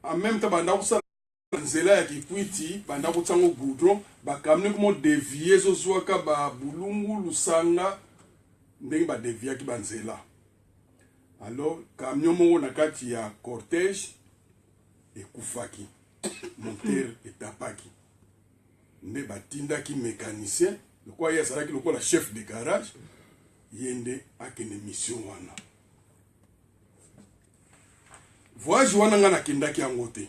en même temps banda kosala nzela ya Kikwiti banda kotiango goudron bacamion komo dévier ezozwaka babulungu lusanga ndenge badeviaki banzela alors camion moko na kati ya cortège ekufaki moteur etapaki nde batindaki mécanicien lokola ye azalaki lokola chef de garage ye nde akende mission wana voyage wana nga nakendaki yango te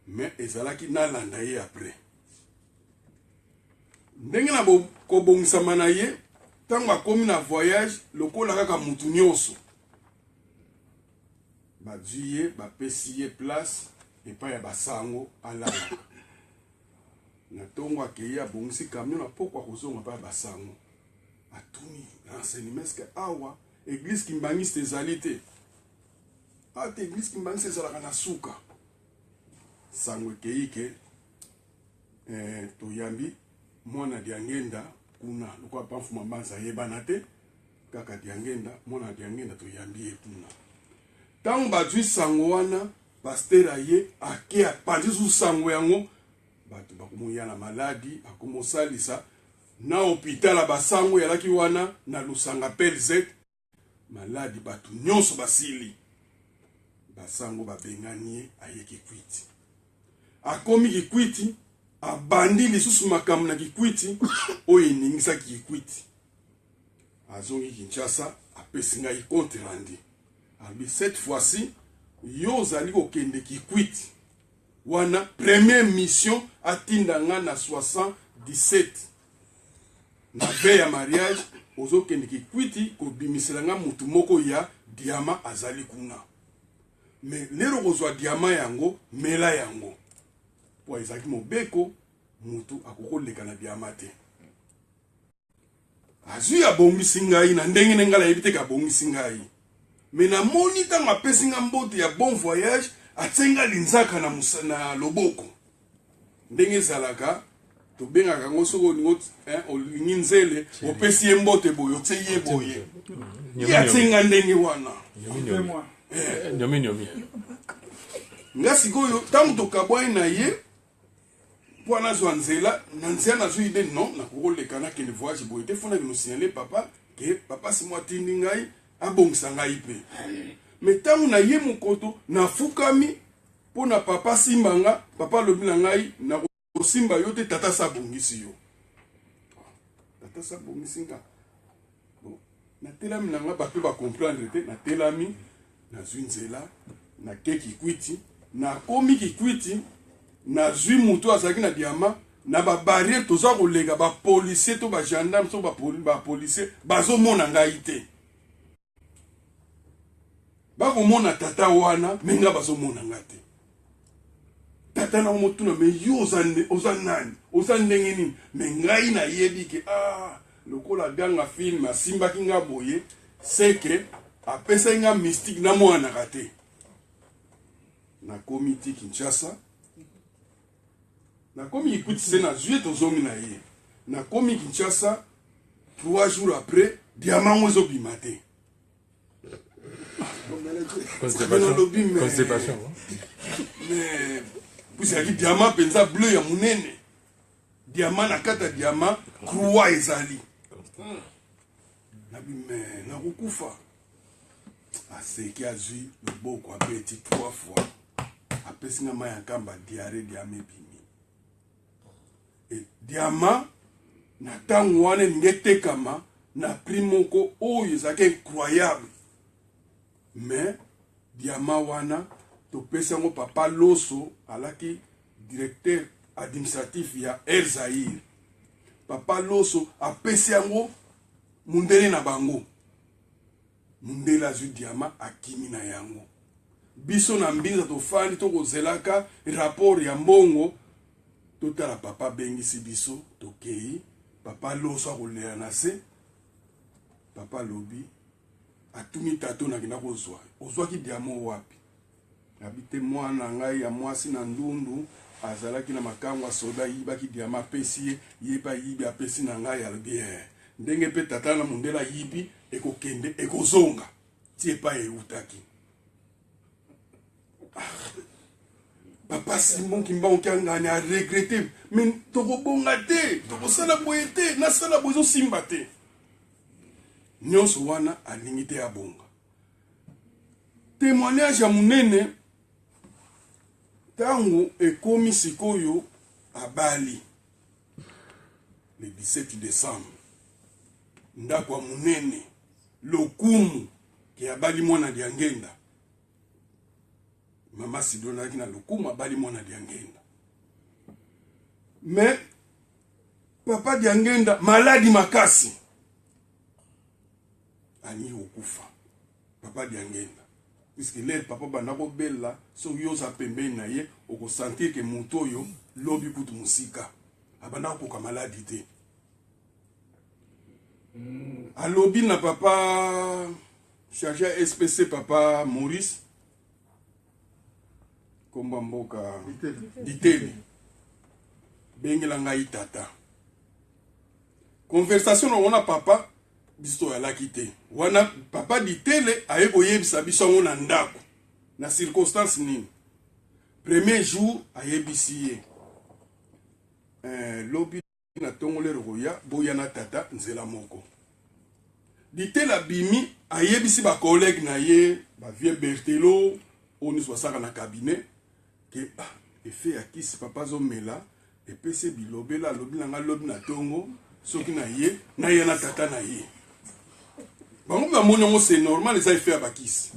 mais ezalaki nalanda ye après ndenge na kobongisama na ye ntango akomi na voyage lokola kaka mutu nyonso bazwi ye bapesi ye place epai ya basango alalaka na ntongo akei abongisi camion na poko akozonga epai ya basango atuni renseignement eske awa église kimbangisi ezali te ate église kimbangisi ezalaka na suka sango ekei ke toyambi mwana diangenda kuna lokola pamfuma mbanza ayebana te kaka diangenda mwana diangenda toyambi ye kuna ntango bazwi sango wana paster aye ake apandi su sango yango bato bakomoya na maladi akomosalisa na hôpital ya basango yalaki wana na lusanga pelzet maladi bato nyonso basili basango babengani ye aye Kikwiti akomi Kikwiti abandi lisusu makambo na Kikwiti oyo eningisaki Kikwiti azongi Kinshasa apesi ngai compte rendu abi cette fois-ci yo ozali kokende Kikwiti wana première mission atinda nga na 77 na veille ya mariage ozokende Kikwiti kobimisela nga mutu moko ya diama azali kuna mais lero kozwa diama yango mela yango po ezalaki mobeko mutu akokoleka na diama te azwi abongisi ngai na ndenge na ngala yebi te kabongisi ngai me namoni ntango apesi nga mbote ya bon voyage atyenga linzaka na loboko ndenge ezalaka tobengaka yango soki olingi nzele opesi ye mbote boye otie ye boye ye atyenga ndenge wana nga sikoyo ntango tokabwani na ye mpo anazwa nzela na nzela nazwi ide non nakokoleka nakende voyage boye te fonaki nosignale papa ke papa simo atindi ngai abongisa ngai mpe me ntango na ye mokoto nafukami mpo na papa simbanga papa alobi na ngai nakosimba yo te tata sabongisi yo tata sabongisi nga bon natelami na nga bato bacomprendre te natelami nazwi nzela na ke kikwiti na komi kikwiti na zwi mutu azalaki na diama na babarriere toza kolega bapolisier to bagendarme so bapolisier bazomona ngai te bakomona tata wana me nga bazomona nga te tata na motuna me yo oza nani oza ndenge nini me ngai nayebi ke lokola ganga film asimbaki nga boye seke apesai nga mystique namonanaka te nakomi ti Kinshasa nakomi ikuti se na zwi tozongi na ye nakomi Kinshasa 3 jours après diamant ngo ezobima te Constipation. mais puisaki diamant mpenza bleu ya monene diamant na kati ya diamant croix ezali nabime nakokufa aseki azwi loboko abeti 3 fois apesi nga mai ya nkamba diare diama ebimi e diama na ntango wana elingi etekama na prix moko oyo ezalaki incroyable mais diama wana topesi yango papa Loso alaki directeur administratif ya Air Zaïre papa Loso apesi yango mundele na bango mundele azwi diama akimi na yango biso na mbinza tofandi tokozelaka rapport ya mbongo totala papa bengisi biso tokei papa Loso akolela na se papa lobi atumi tato nakenda kozwa ozwaki diama wapi abite mwana ngai ya mwasi na ndundu azalaki na makango ya soda yibaki diama apesi ye yeba yibi apesi na ngai alobi ndenge mpe tata na mundela yibi ekokende ekozonga ti epai eutaki papa Simon Kimbangu kiangani a regrete mais tokobonga te tokosala boye te nasala boye ezosimba te nyonso wana alingi te abonga témoignage ya monene ntango ekomi sikoyo abali le 17 décembre ndako ya monene lokumu ke abali mwana diangenda mama Sidona azalaki na lokumu abali mwana diangenda mais papa diangenda maladi makasi alingi kokufa papa diangenda puisque lere papa banda kobela soki yo oza pembeni na ye okosentir ke moto oyo lobi kutu mosika abanda kokoka maladi te alobi na papa chargé ya SPC papa Maurice komba mboka diteli bengela ngai tata conversation na papa biso toyalaki te wana papa ditele aye koyebisa biso yango na ndako na circonstance nini premier jour ayebisi ye lobi na ntongo lero koya boya na tata nzela moko ditele abimi ayebisi bacollègue na ye bavie Bertelo oyo nyonso basaka na cabinet ke efe ya kisi papa azomela epesi bilobela alobi na nga lobi na ntongo soki na ye na tata na ye bango bamoni yango c'est normal eza efe ya bakisi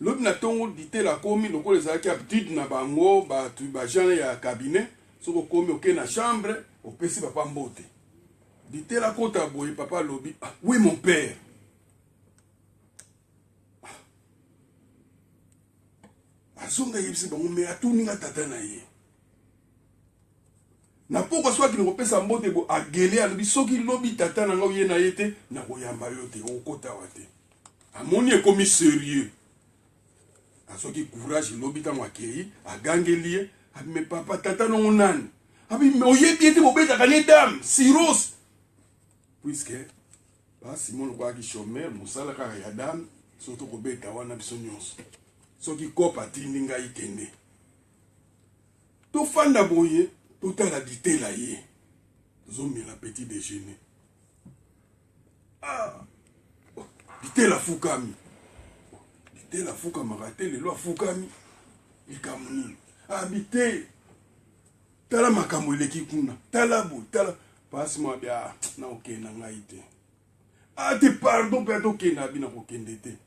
lobi na ntongo ditele akomi lokola ezalaki habitude na bango bato bagene ya cabinet soki okomi oke na chambre opesi papa mbote ditele akota boye papa alobi oui mon père azonga yebisi bango me atuninga tata na ye na pokwa soki nakopesa mbote bo agele alobi soki lobi tata na nga oye na ye te nakoyamba yo te okotawa te amoni ekomi sérieux asoki courage lobi ntango akei agangeli ye abime papa tata nango nani abime oyebi ete bobetaka ne dame sirose puisque Simon lokwaki chômeur mosala kaka ya dame so tokobeta wana biso nyonso soki kope atindi ngai kende tofanda boye totala ditela ye tozomela petit déjeuner ditela afukami ditela afukamaka te lelo afukami likambo nini bite tala makambo eleki kuna tala boye tala pasi mwa bia na okenda ngai te te pardon mpe tokenda bina kokende te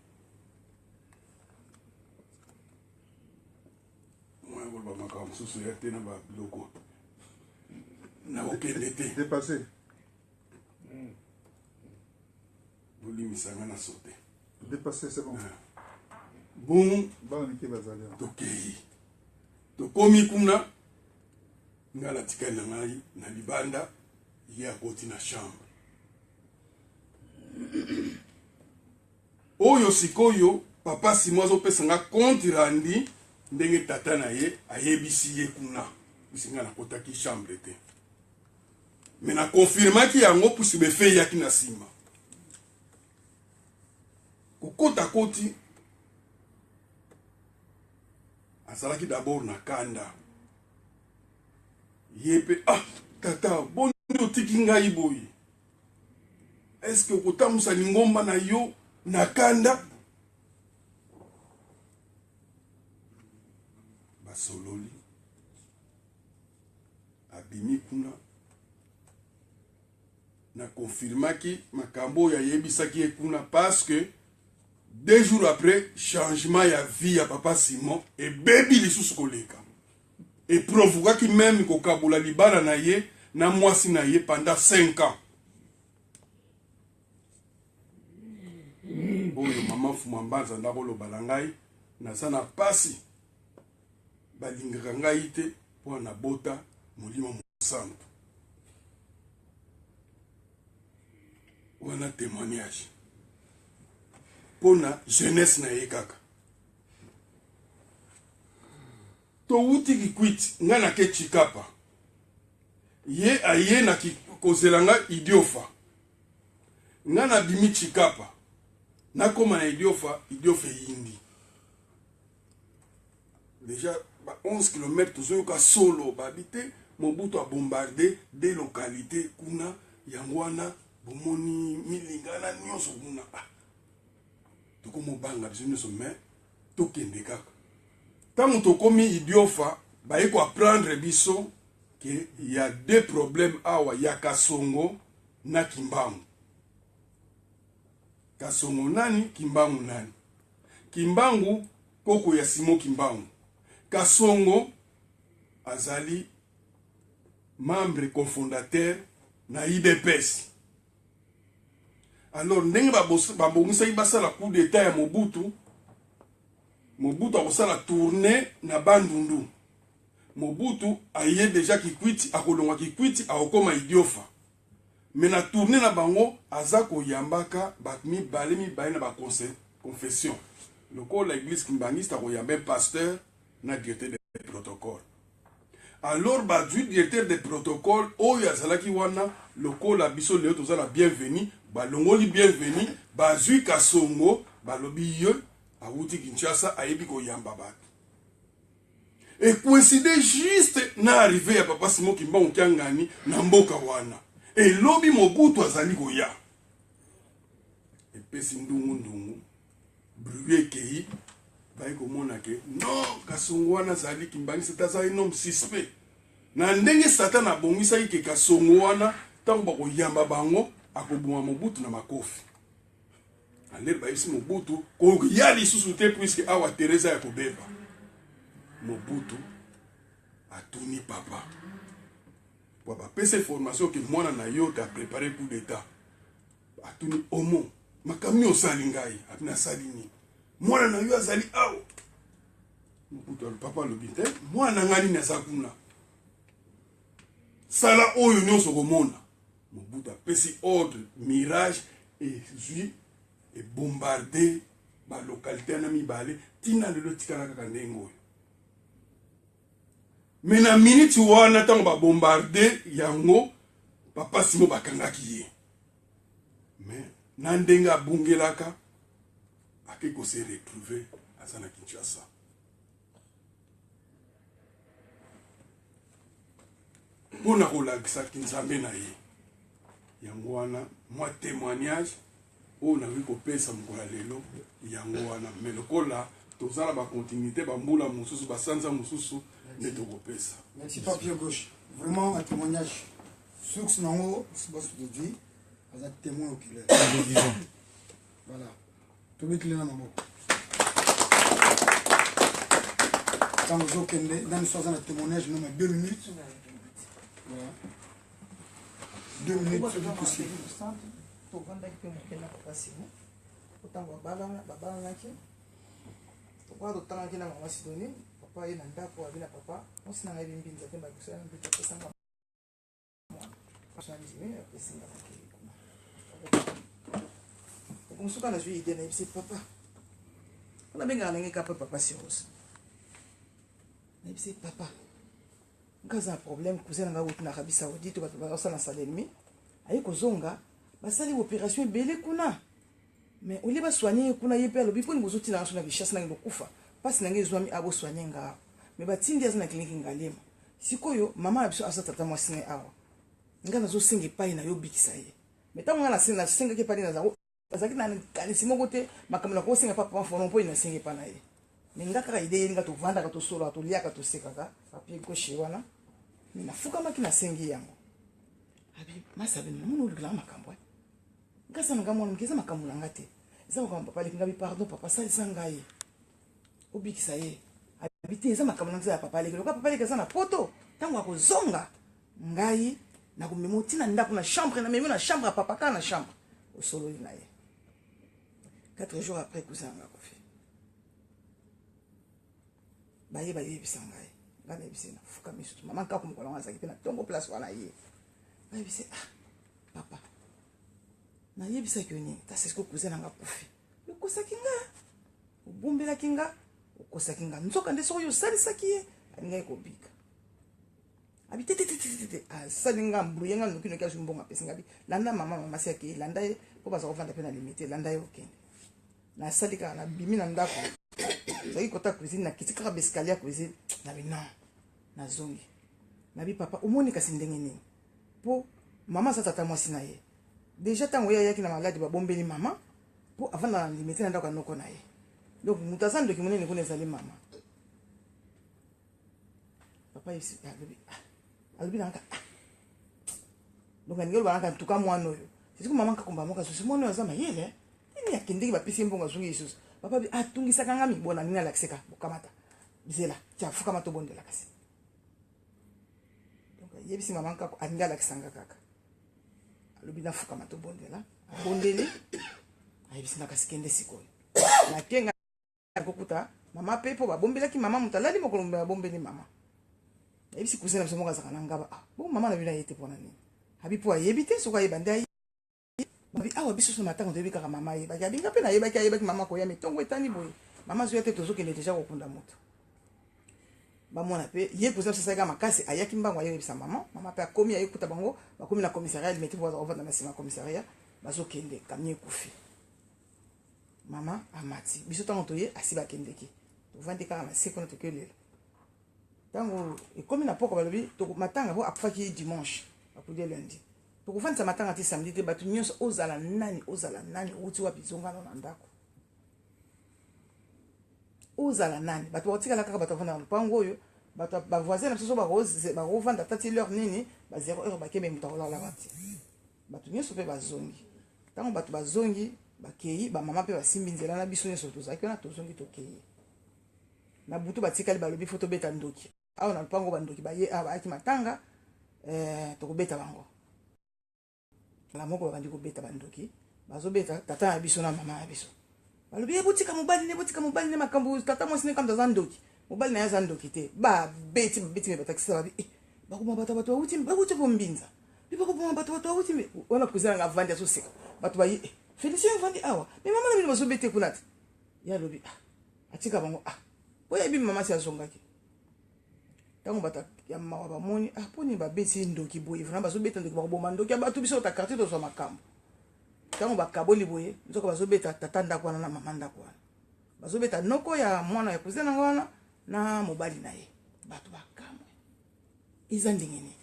koloba makambo mosusu ya te na babiloko nakokende te Dépassé. bolimisanga na so te Dépassé, c'est bon. bon Baniki bazali. tokei tokomi kuna nga natikali na ngai na libanda ye akoti na chambre oyo sikoyo papa Simon azopesa nga compte rendu ndenge tata na ye ayebisi ye kuna pusi nga nakotaki chambre te me nakonfirmaki yango pusi befe eyaki na nsima kokota koti azalaki d'abord na kanda ye mpe tata boni otiki ngai boye eske okotambusa lingomba na yo na kanda basololi abimi kuna nakonfirmaki makambo oyo ayebisaki ye kuna parce que 2 jours après changement ya vie ya papa Simon ebebi lisusu koleka eprovokaki même kokabola libala na ye na mwasi na ye pendant 5 ans oyo mama Fuma Mbanza ndako loba na ngai naza na pasi balingaka ngai te mpo na bota molimo mosantu wana témoignage mpona jeunesse na ye kaka towuti kikwiti ngai nake Chikapa ye aye na kozela nga Idiofa ngai nabimi Chikapa nakoma na Idiofa yindi déjà 11 km tozoyoka solo babite Mobutu a bombardé des localités kuna yango wana bomoni milingana nyonso kuna tokomobanga biso nyonso me tokende kaka ntango tokomi Idiofa baye koapprendre biso ke ya 2 problèmes awa ya Kasongo na Kimbangu. Kasongo nani, Kimbangu nani? Kimbangu koko ya Simon Kimbangu. Kasongo azali membre cofondateur na IDPS. Alors ndenge babongisa basala coup d'état ya Mobutu, Mobutu akosala tournée na Bandundu. Mobutu aye déjà Kikwiti, akolonga Kikwiti akokoma Idiofa. Mais na tournée na bango azako yambaka batmi balemi baina ba confession. Lokola l'église kimbangista ko yambe pasteur na directeur des protocoles. Alors du directeur des protocoles oyo azalaki wana lokola biso leo tozala bienvenu balongoli bienvenu bazui Kasongo balobi yo awuti Kinshasa ayebi ko yamba bato. Et coïncide juste na arrivé ya papa Simon Kimbangu Kiangani na mboka wana. Et lobi Mobutu azali koya. Et pesi ndungu bruye kei bayi komona ke non Kasongo wana azali Kimbangu c'est un homme suspect. Na ndenge Satan abongisa ke Kasongo wana tango bakoyamba bango akoboma Mobutu na makofi. Alors bayisi Mobutu ko yali susu te puisque awa Teresa ya kobeba. Mobutu atuni papa. Papa pese formation que moi na yo t'a préparé coup d'état. Atuni omo makami osali ngai apina salini. Moi na yo azali awo. Mobutu papa lo bite moi na ngani na sakuna. Sala oyo nyonso komona. Mobutu pesi ordre mirage et lui et bombardé ba localité na mibale tina lelo tikala kaka ndengo. Mais na minute wana tango ba bombarder yango papa Simon bakangaki ye. Mais na ndenga abungelaka akeko se retrouver azana Kinshasa. Pona kolakisa Kinzambe na ye. Yango wana moi témoignage o na wiko pesa mkola lelo yango wana mais lokola tozala ba continuité ba mbula mususu ba sanza mususu. Merci Papier Gauche. Vraiment un témoignage source nango boss de vie as un témoin oculaire. Voilà. Tout met clé nango. Quand vous avez dans l'histoire de témoignage, nous 2 minutes. Voilà. 2 minutes, c'est possible. Kumsuka na zwi idea na ibisi papa. Kuna benga nenge kapa papa serious. Na ibisi papa. Ngaza un problème cousin nga wuti na Arabie Saoudite ba ba na salemi. Ayi kozonga basali opération belé kuna. Mais oli ba soigner kuna yepe alobi poni bozoti na sona bichas na ndokufa. Pasi na ngezwami abo soigner nga. Mais ba tindi azana clinique ngalema. Sikoyo mama na biso asa tata mwasine awa. Ngana zo singe pai na yo bikisa ye. Mais tango na singa ke pai na za azaki na kanisi moko te makamela ko singa papa fono po ina singa pa na ye ninga kaka ide ninga to vanda ka to solo to lia ka to seka ka papier gauche wana mina fuka maki na singi yango abi masabe na muno lugla makambo ngasa nga mwana mkeza makambo langa te eza ko papa linga bi pardon papa sali sanga ye obikisa ye abi te eza makambo langa ya papa leke papa leke za na poto tango akozonga ngai na kumemoti na ndako na chambre na memi na chambre papa ka na chambre au solo na ye 4 jours après cousin nga ko fi baye bisanga ye ngana bisena fuka misu mama ka ko mkola ngasa kipena tongo place wana ye baye bise papa na ye bisa kyoni ta c'est ce que cousin nga ko fi le kosaki nga obumbela kinga okosaki nga nzoka ndeso yo sali saki ye nga ko bika abi tete salinga mbruye nga nokino kya jumbonga pesinga bi landa mama siaki landa ye po baza kovanda pe na limité landa ye okende na salika na bimi na ndako zaki kota cuisine na kitika bescalia cuisine na bina na zongi na bi papa omoni kasi ndenge nini po mama sa tata mwasi na ye déjà tango ya yaki na maladi ba bombeli mama po avant na limité na ndako noko na ye donc mutazando ki monene kone zali mama papa isi albi nanga donc ngelo bana tuka mwana oyo sisi mama kakomba moka so mwana oza mayele ni akindiki ba pisi mbonga zungi yesus papa bi atungisa kanga mibona nina lakseka bokamata bizela tia fuka mato bondela kasi donc yebisi mama kako aninga laksanga kaka albi na fuka mato bondela bondeli ayebisi na kasikende sikoyo na kenga kokuta mama pepo ba bombela ki mama mutalali moko ba bombeli mama ebisi kusena biso moka zaka na ngaba bon mama na bila yete pona nini habi po ayebite soka yebanda babi awa biso so matango debi kaka mama ye ba binga pe na yebaki mama ko ya mitongo etani boye mama zo yate tozo kende deja kokunda moto ba mona pe ye kusena so saka makasi ayaki mbango ayebisa mama pe akomi ayekuta bango bakomi na commissariat meti boza ovanda na sima commissariat bazo kende kamie kufi mama amati biso tango toye asiba kendeki to vandi kaka na sekono to kelele tango ekomi na poko balobi to matanga po akufaki dimanche akudie lundi to kufandisa matanga ti samedi te batu nyonso ozala nani uti wapi zongana na ndako ozala nani batu batikala kaka batu bavanda na lupango oyo batu bavoisin na biso so bakovanda tati leur nini ba 0 heure bakebe moto akolala bati batu nyonso mpe bazongi ntango batu bazongi bakei bamama mpe basimbi nzela na biso nyonso tozalaki wana tozongi tokei na butu batikali balobi fo tobeta ndoki awa na lupango bandoki baye bayaki matanga tokobeta bango la moko babandi kobeta bandoki bazobeta tata na biso na mama na biso balobi ebotika mobali ne makambo tata mwasi ne kamta za ndoki mobali na ya za ndoki te babeti me batakisa babi bakoma bato bauti po mbinza bibakoboma bato bauti wana kuzala nga vandi asoseka bato bayi Félicien vandi awa me mama na bino bazobete kuna te ya lobi atika bango boya bi mama si azongaki tango bata ya mawa bamoni poni babeti ndoki boye vraiment bazobeta ndoki bakoboma ndoki ya bato biso ta quartier to so makambo tango bakaboli boye nzoka bazobeta tata ndako wana na mama ndako wana bazobeta noko ya mwana ya cousin nango wana na mobali na ye bato bakamwe iza ndenge nini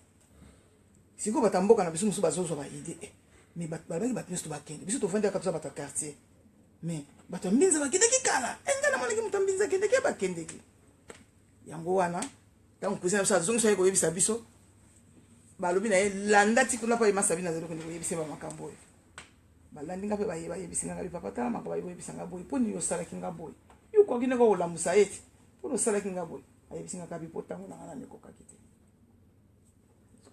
siko batamboka na biso musu bazozwa ba idée mais balaki bato nyonso bakende biso tovandaka biso bato ya quartier mais bato ya mbinza bakendeki kala engana monaki moto ya mbinza akendeki bakendeki yango wana ntango cousin na biso azongisa ye koyebisa biso balobi na ye landa ti kuna mpo yemasa bino azali kende koyebisa ba makambo oyo balandi nga mpe bayebisi nga bipapa tala makambo bayebisa nga boye mponi osalaki nga boye yokoki ndenge kolamusa ye ti mponi osalaki nga boye ayebisanga kabi po ntango na nga na nekokaki te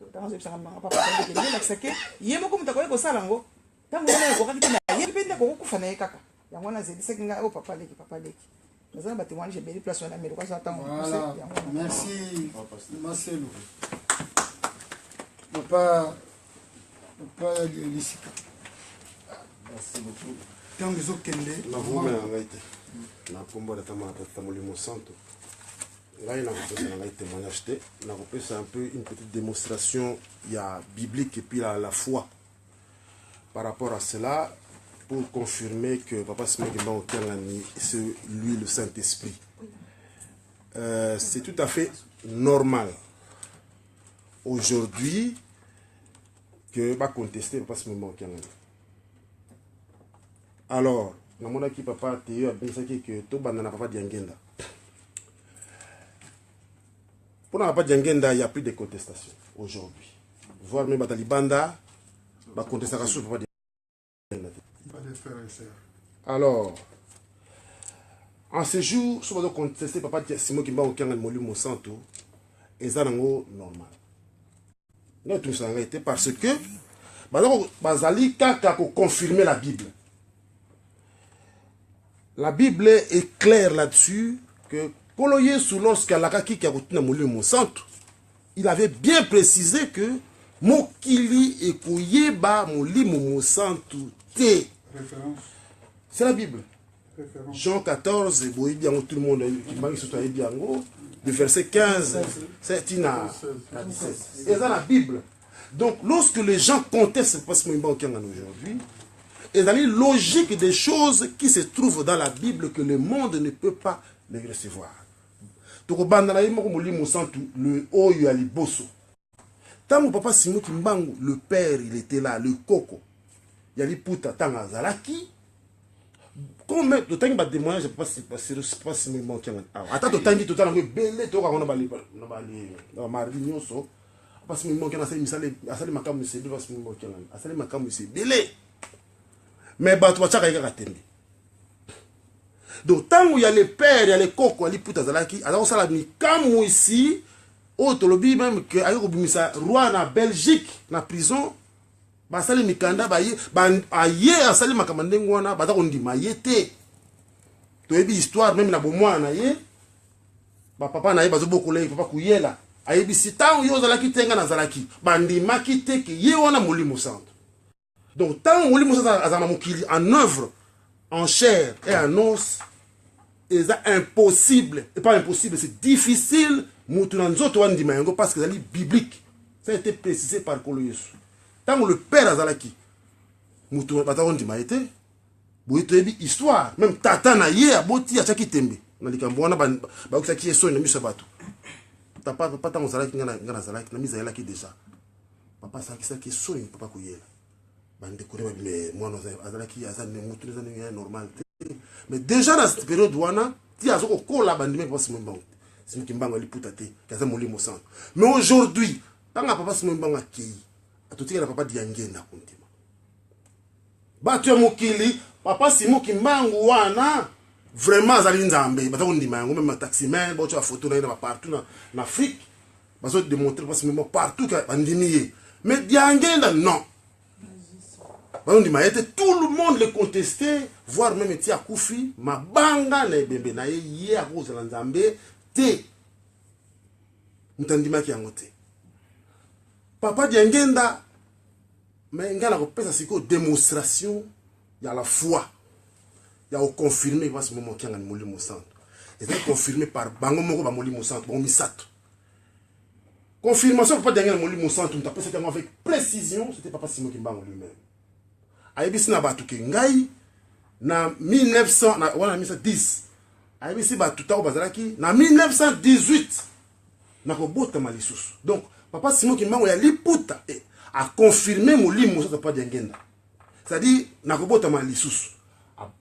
ntango azobisanga manga papa ndeke ndelakisa ke ye moko moto akoki kosala yango ntango wana ekokaki te na ye mpe nde akokokufa na ye kaka yango wana azelisaki ngai o papa leki naza na batémoignage ebeli place wana melo kwasa ntango merci Marcelo papa lisika Merci beaucoup. ntango ezokende navomela ngai te nakombola ta molimo santo ngai nakopesa na ngai témoignage te nakopesa un peu une petite démonstration ya biblique et puis la foi par rapport à cela pour confirmer que Papa Simon Kimbangu Kiangani c'est lui le Saint-Esprit. C'est tout à fait normal aujourd'hui que va contester Papa Simon Kiangani. Alors, namonaki papa Théo abinisaki que to banda na papa Diangenda. Pour papa Diangenda, il n'y a plus de contestation aujourd'hui. Voir même Batali Banda, va contester sur papa Diangenda. Pas de frères et sœurs. Alors, en ce jour, si on doit contester papa Simon Kimbangu Kiangani Molimo Santo, c'est normal. Nous tout ça été parce que bazali kaka ko confirmer la Bible. La Bible est claire là-dessus que il avait bien précisé que Mokili et Koyeba Molimo Santo te. C'est la Bible. Référence. Jean 14, tout le monde de verset 15, c'est à 17. C'est dans la Bible. Donc, lorsque les gens contestent ce aujourd'hui, il y a une logique des choses qui se trouvent dans la Bible que le monde ne peut pas les recevoir. Le Oyo Aliboso. Tant mon papa Simon Kimbangu, le père, il était là, le coco. Il y a les puta tanga zalaki. Comme le temps de témoignage, je ne sais pas si Simon Kimbangu. Attends, le temps de tout à l'heure, belé, tu vas dans ma réunion, parce que Simon Kimbangu a sali makamu c'est parce que Simon Kimbangu a sali makamu c'est belé. Mais bah tu vas chaque fois attendre. Donc tant où il y a les pères, il y a les cocos, il y a les putas zalaki. Alors ça la mis comme ici. Autre lobby même que ayo bimisa roi na Belgique na prison. Ba sali mikanda ba ye ba aye asali makamande ngwana ba ta ko ndima yete. To ebi histoire même na bomwa na ye. Ba papa na ye bazo bokole papa kuyela. Aye bi sitan yo zalaki tenga na zalaki. Ba ndima kite ke ye wana Molimo Santo. Donc tant Molimo Santo azama mukili en œuvre en chair et en os, c'est impossible, et pas impossible, c'est difficile, parce que c'est biblique. Ça a été précisé par Koloyesu. Tant que le père Azalaki, histoire, même Tata na ye aboti a chaki tembe. Na likambwana ba ki eso na miso bato. Papa tant Azalaki ngana Azalaki na miza yelaki déjà. Papa ça qui so papa kuyela. Mais moi, normal. Mais déjà dans cette période, mais aujourd'hui, quand papa Simon a qui papa Diangenda papa Simon Kimbangu wana vraiment azali nzambe même taximan photo partout en Afrique démontrer partout mais Diangenda non. Tout le monde le contestait, voire même Tia Koufi, ma banga na bembe na ye à cause de l'Anzambé, te. Mutandima ki angote. Papa Diangenda, mais ngala repesa siko démonstration, il y a la foi. Il y a confirmé parce que moment qui a Molimo Santo. Et c'est confirmé par Bango Moko ba Molimo Santo, bon misato. Confirmation Papa Diangenda Molimo Santo, on t'a passé avec précision, c'était Papa Simon Kimbangu lui-même. Aibisi na batu kengai na 1900 na wana 1910 aibisi batu ta bazalaki na 1918 na kobota malisusu. Donc papa Simon Kimbangu ya liputa a confirmé Molimo Santo Papa Diangenda. C'est-à-dire na kobota malisusu.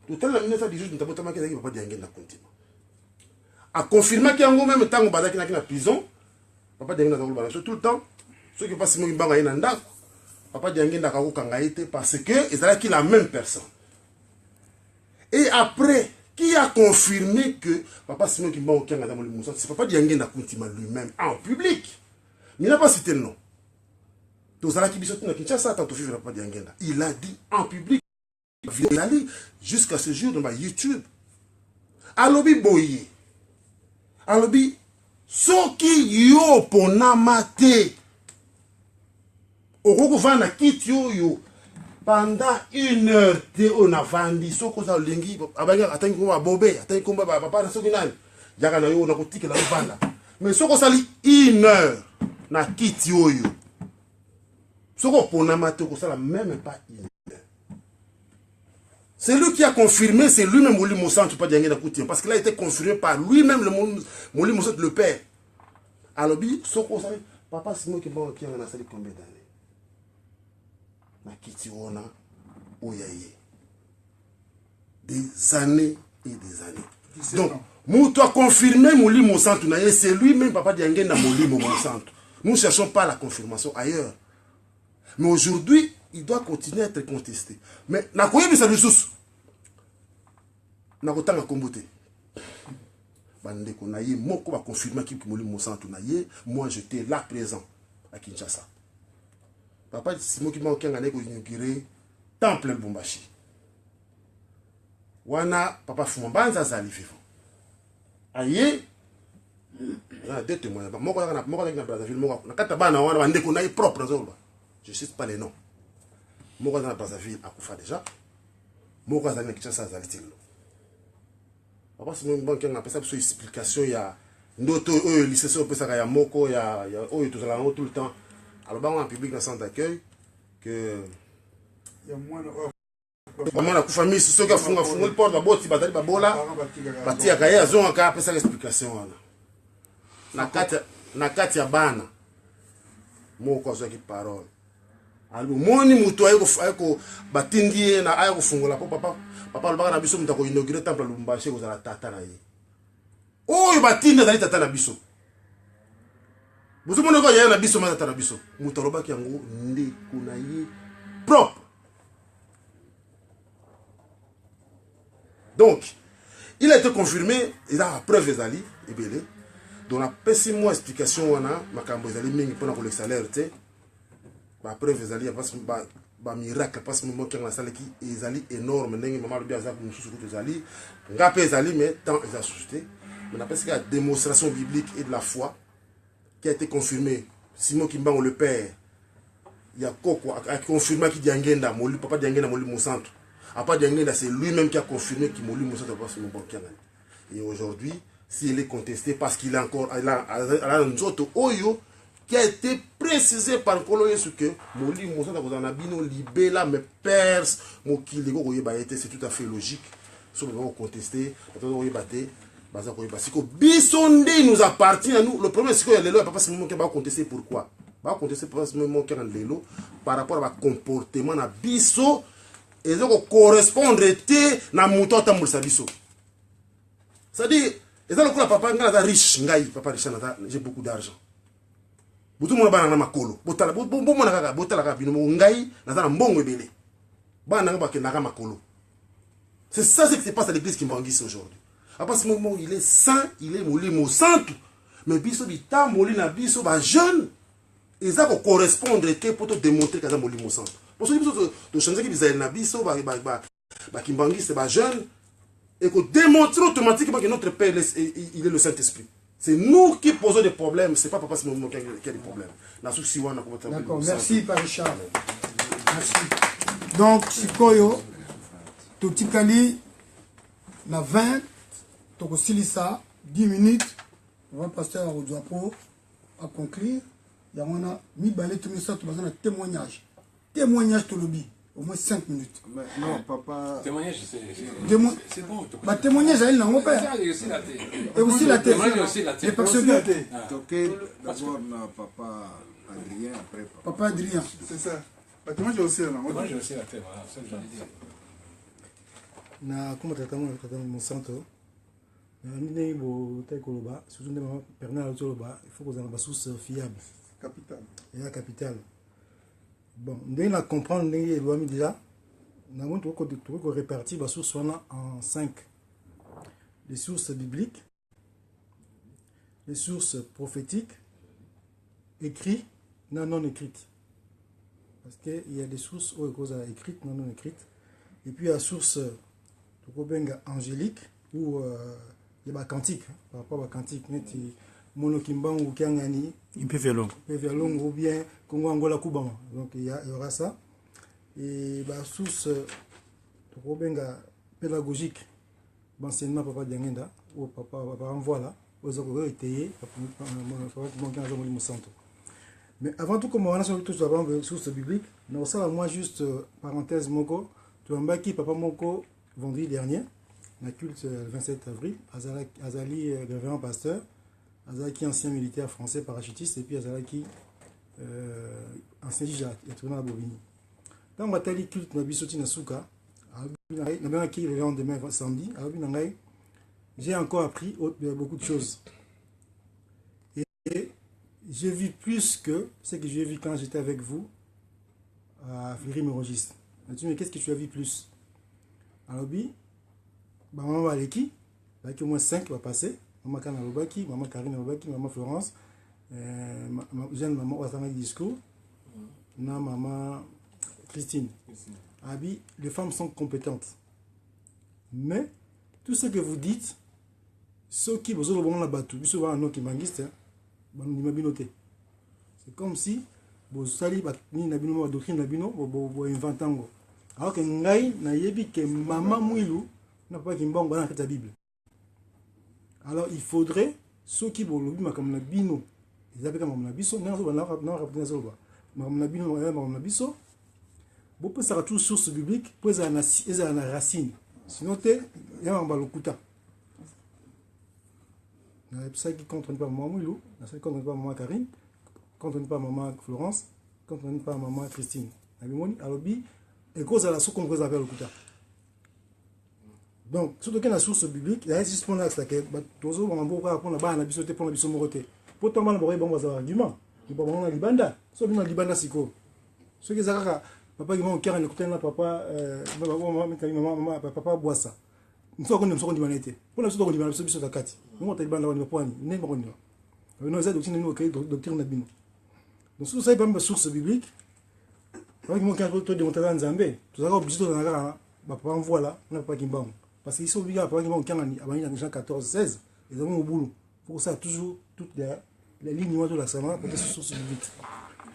Total na 1918 ntabota makeza ki Papa Diangenda continue. A confirmé que yango même tango bazaki na prison Papa Diangenda za tout le temps ceux qui passe Simon Kimbangu ya ndako Papa Diangenda kako kangaite parce que ils allaient la même personne. Et après qui a confirmé que Papa Simon Kimba Okianga dans Molimo Santo, c'est Papa Diangenda Kuntima lui-même en public. Mais il n'a pas cité le nom. Il a dit en public, il allait jusqu'à ce jour dans YouTube. Alobi boye. Alobi, soki yo ponamate. Oroko vana kiti yo. Pendant 1 heure, on a vendu. Soko za lingi. Abanga atangi kumba bobe. Atangi kumba papa na soki nani. Yaka na yo na kotike la vanda. Mais soko sali 1 heure. Na kiti yo. Soko ponamate ko sala même pas 1 heure. C'est lui qui a confirmé, c'est lui-même Molimo Santo pas Diangé Nakouti, parce qu'il a été confirmé par lui-même le Molimo Santo le père. Alors soko sali papa Simon qui bon qui en a sali combien d'années? Na kiti ona oyaye. Des années et des années. Donc Moutou a confirmé Molimo Santo na c'est lui-même papa Diangé na Molimo Santo. Nous ne cherchons pas la confirmation ailleurs. Mais aujourd'hui, il doit continuer à être contesté. Mais, na koyebi sa ressource. Na kotanga kombote. Bandeko na ye, moko va confirmer ki Molimo Santo na ye, moi j'étais là présent à Kinshasa. Papa Simon Kimba Okianga na ko inauguré temple Lubumbashi. Wana papa Fumbanza zali vivant. Aye il y a 2 témoins. Moko na Brazzaville, moko na katabana wana bandeko na ye propre zolba. Je ne cite pas les noms. Moko na Brazzaville a Koufa déjà. Moko na Kinshasa azali telo. Papa Simon Kimba Okianga a fait explication ya ndoto lycée so pesa ya moko ya oyo tozala tout le temps. Alors bah en public dans centre d'accueil que il y a moins de Maman a famille ceux qui font le port de boti batali babola batia kaya zonga ka pesa explication wana na kati ya bana moko zo ki parole albo moni muto ayeko batindi na ayeko fungola papa lobaka na biso mutako inaugurer temple Lubumbashi ko za tata na ye oyo batindi za tata na biso buzo mona ko ya na biso ma tata na biso muto lobaki yango nde kuna ye propre. Donc, il a été confirmé, il a la preuve des alliés, et bien, donc, après 6 mois d'explication, on a ma les mingi pendant le salaire, la preuve des alliés, parce que bah miracle, parce que moi qui a salle qui est alliés énorme, n'engue maman le bien ça pour nous soutenir les alliés, ngapé les alliés, mais tant ils ont suscité, mais après c'est la démonstration biblique et de la foi qui a été confirmée. Simon Kimba le père, il y a Koko a confirmé qu'il Diangenda, mon papa Diangenda, mon centre. Après Diangenda, c'est lui-même qui a confirmé qu'il Molimo Santo pas sur mon banquier. Et aujourd'hui, s'il est contesté parce qu'il a encore un autre oyo qui a été précisé par Koloye ce que Molimo Santo vous en a bino libella mais perse mon kilego c'est tout à fait logique. Si on va contester, on va battre. Parce que Bisonde nous appartient à nous. Le problème c'est que les lois, papa c'est moment qui va contester pourquoi. Va contester parce que moment qui est dans par rapport à comportement na biso et donc correspondre était na mouton tambulsa biso. C'est-à-dire et ça le coup papa ngana riche ngai papa riche na j'ai beaucoup d'argent. Butu mona bana na makolo. Botala mona kaka botala kaka bino ngai na mbongo ebele. Bana ngaba ke na makolo. C'est ça ce qui se passe à l'église Kimbangisi aujourd'hui. À ce moment il est saint, il est Molimo Santo. Mais biso bita molina biso ba jeune. Et ça correspondre était pour te démontrer que ça Molimo Santo. Parce que biso to changer ki bizaï na biso ba Kimbangisi c'est ba jeune et que démontrer automatiquement que notre père il est le Saint-Esprit. C'est nous qui posons des problèmes, c'est pas papa c'est Molimo qui a des problèmes. D'accord, merci Père Richard. Merci. Donc Sikoyo Totikali na 20 donc Silissa, 10 minutes, on va passer à Rodjapo à conclure. Il y a mis balai tout ça, tu vas un témoignage. Témoignage de lobby, au moins 5 minutes. Mais non, papa. Témoignage, c'est bon. Bah, témoignage, il n'a pas. Et aussi la tête. Et aussi la tête. Témoignage aussi la tête. Parce que. Toqué d'abord papa Adrien, après papa Adrien. C'est ça. Bah, témoignage aussi là. Moi j'ai aussi la tête, voilà, c'est ce que j'allais dire. Na comment mon centre ndenge botai koloba surtout nde mama Bernard Zoloba il faut kozala basource fiable Capital. et la capitale bon ndenge na comprendre ndenge elwami déjà na moni tokoki korépartir basource wana en 5 les sources bibliques, les sources prophétiques, écrites, non écrites. Parce qu'il y a des sources écrites, non écrites. Et puis, il y a la source angélique, où il y a des cantiques, par rapport à la cantique, monokimban ou kiangani, il peut faire long ou bien Congo Angola Kubama. Donc, il y aura ça. Et la source pédagogique, l'enseignement papa Diangenda, ou papa envoie là, aux autres étayés, mais avant tout, comme on a sur les sources bibliques, nous avons moi juste parenthèse moko, tu as qui papa moko vendredi dernier, la culte le 27 avril, Azali révérend pasteur, Azali qui ancien militaire français parachutiste, et puis Azali qui ancien juge à tourné à Bobigny. Dans ma telle culte, na bisoti na souka, na qui le lendemain samedi, j'ai encore appris beaucoup de choses. Et j'ai vu plus que ce que j'ai vu quand j'étais avec vous à Fleury-Mérogis. Je me dis, mais qu'est-ce que tu as vu plus? Alors, maman Valeki, au moins 5 va passer. Maman Kana Lobaki, maman Karine Lobaki, maman Florence, jeune maman Ouattama Disco, maman Christine. Abi, les femmes sont compétentes. Mais tout ce que vous dites, ceux qui vous ont battu, souvent un autre mangiste, c'est comme si vous savez la doctrine vous inventez. Alors que ngai na yebi que maman mouilou n'a pas qu'il dans la Bible. Alors il faudrait ceux qui vont le comme la bino, ils appellent comme la biso, non biso. Vous pouvez savoir toute source biblique, pour ça na racine. Sinon il y a un balokuta. Ça qui ne contrôle pas maman Mouilou, ça qui ne contrôle pas maman Karine, ne contrôle pas maman Florence, ne contrôle pas maman Christine. Alors, et cause à la source qu'on peut appeler le Kouta. Donc, surtout qu'il y a une source biblique, il y a un système là, c'est que tous on va prendre la barre, on a pour la biso moroté. Pourtant, on va avoir un argument. Il va avoir un libanda. Soit bien un libanda siko. Ce qui est ça, papa qui va au cœur, écouter là, papa boit ça. Nous sommes en humanité. Pour la seconde humanité, nous sommes en Kati. Nous sommes en point. Nous sommes en point. Nous sommes en doctrine Nabino. Donc, si vous savez pas une source biblique, avec mon cas, tu démontres dans Zambé, tu as obligé de la papa envoie là, on n'a pas qu'il parce qu'ils sont obligés à parler de Jean 14, 16. Ils ont au boulot. Pour ça, toujours toutes les lignes de la Sama pour des sources bibliques.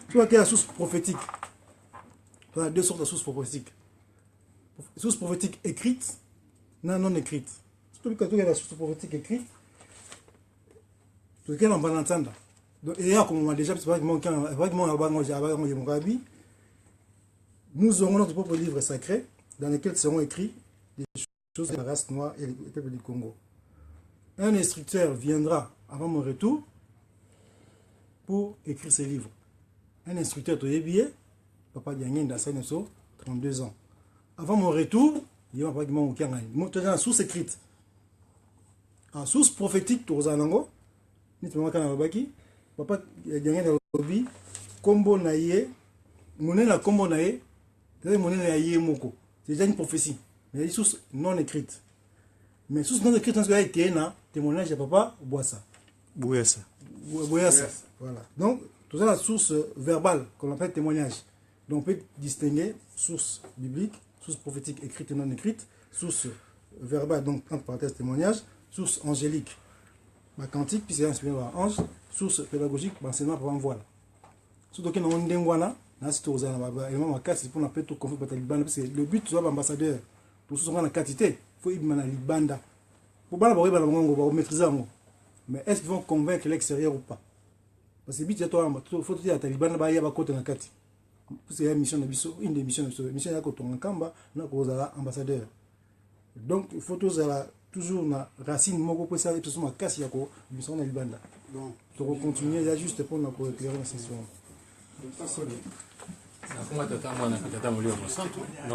Tu vois qu'il y a la source prophétique. Tu as deux sortes de sources prophétiques. Source prophétique écrite. Non écrite. Surtout quand il y a la source prophétique écrite, tout le monde va l'entendre. Et là, comme on a déjà, nous aurons notre propre livre sacré dans lequel seront écrits des choses de la race noire et le peuple du Congo. Un instructeur viendra avant mon retour pour écrire ces livres. Un instructeur, tu es billet, papa Diangé d'Assanesso, 32 ans. Avant mon retour, il y a une source écrite. En source prophétique, tu as un papa Diangé d'Alobi, Kombo Naye, Monena Kombo Naye, c'est déjà une prophétie. Mais il y a des sources non écrites. Mais sources non écrites, il y a un témoignage de papa Boissa. Bouyassa. Voilà. Donc, tout ça, la source verbale, qu'on appelle témoignage. Donc, on peut distinguer source biblique, source prophétique écrite et non écrite, source verbale, donc entre parenthèses témoignage, source angélique, ma cantique, puis c'est inspiré par ange, source pédagogique, enseignement par envoi. Surtout que nous avons des gens, c'est pour tout parce que le but c'est l'ambassadeur. Pour ceux qui ont la quantité, il faut y aller libanda. Pour pas maîtriser. Mais est-ce qu'ils vont convaincre l'extérieur ou pas? Parce que le but c'est toi, il faut dire à ta libanda, il y a côté dans la quantité. C'est une mission de biso, une des missions de biso. Mission de côté en Kamba, nous avons ambassadeur. Donc il faut toujours la racine moko pour ça et tout ça ma casse yako mission de libanda. Donc pour continuer, il y a juste pour nous éclairer la session. Comment tu as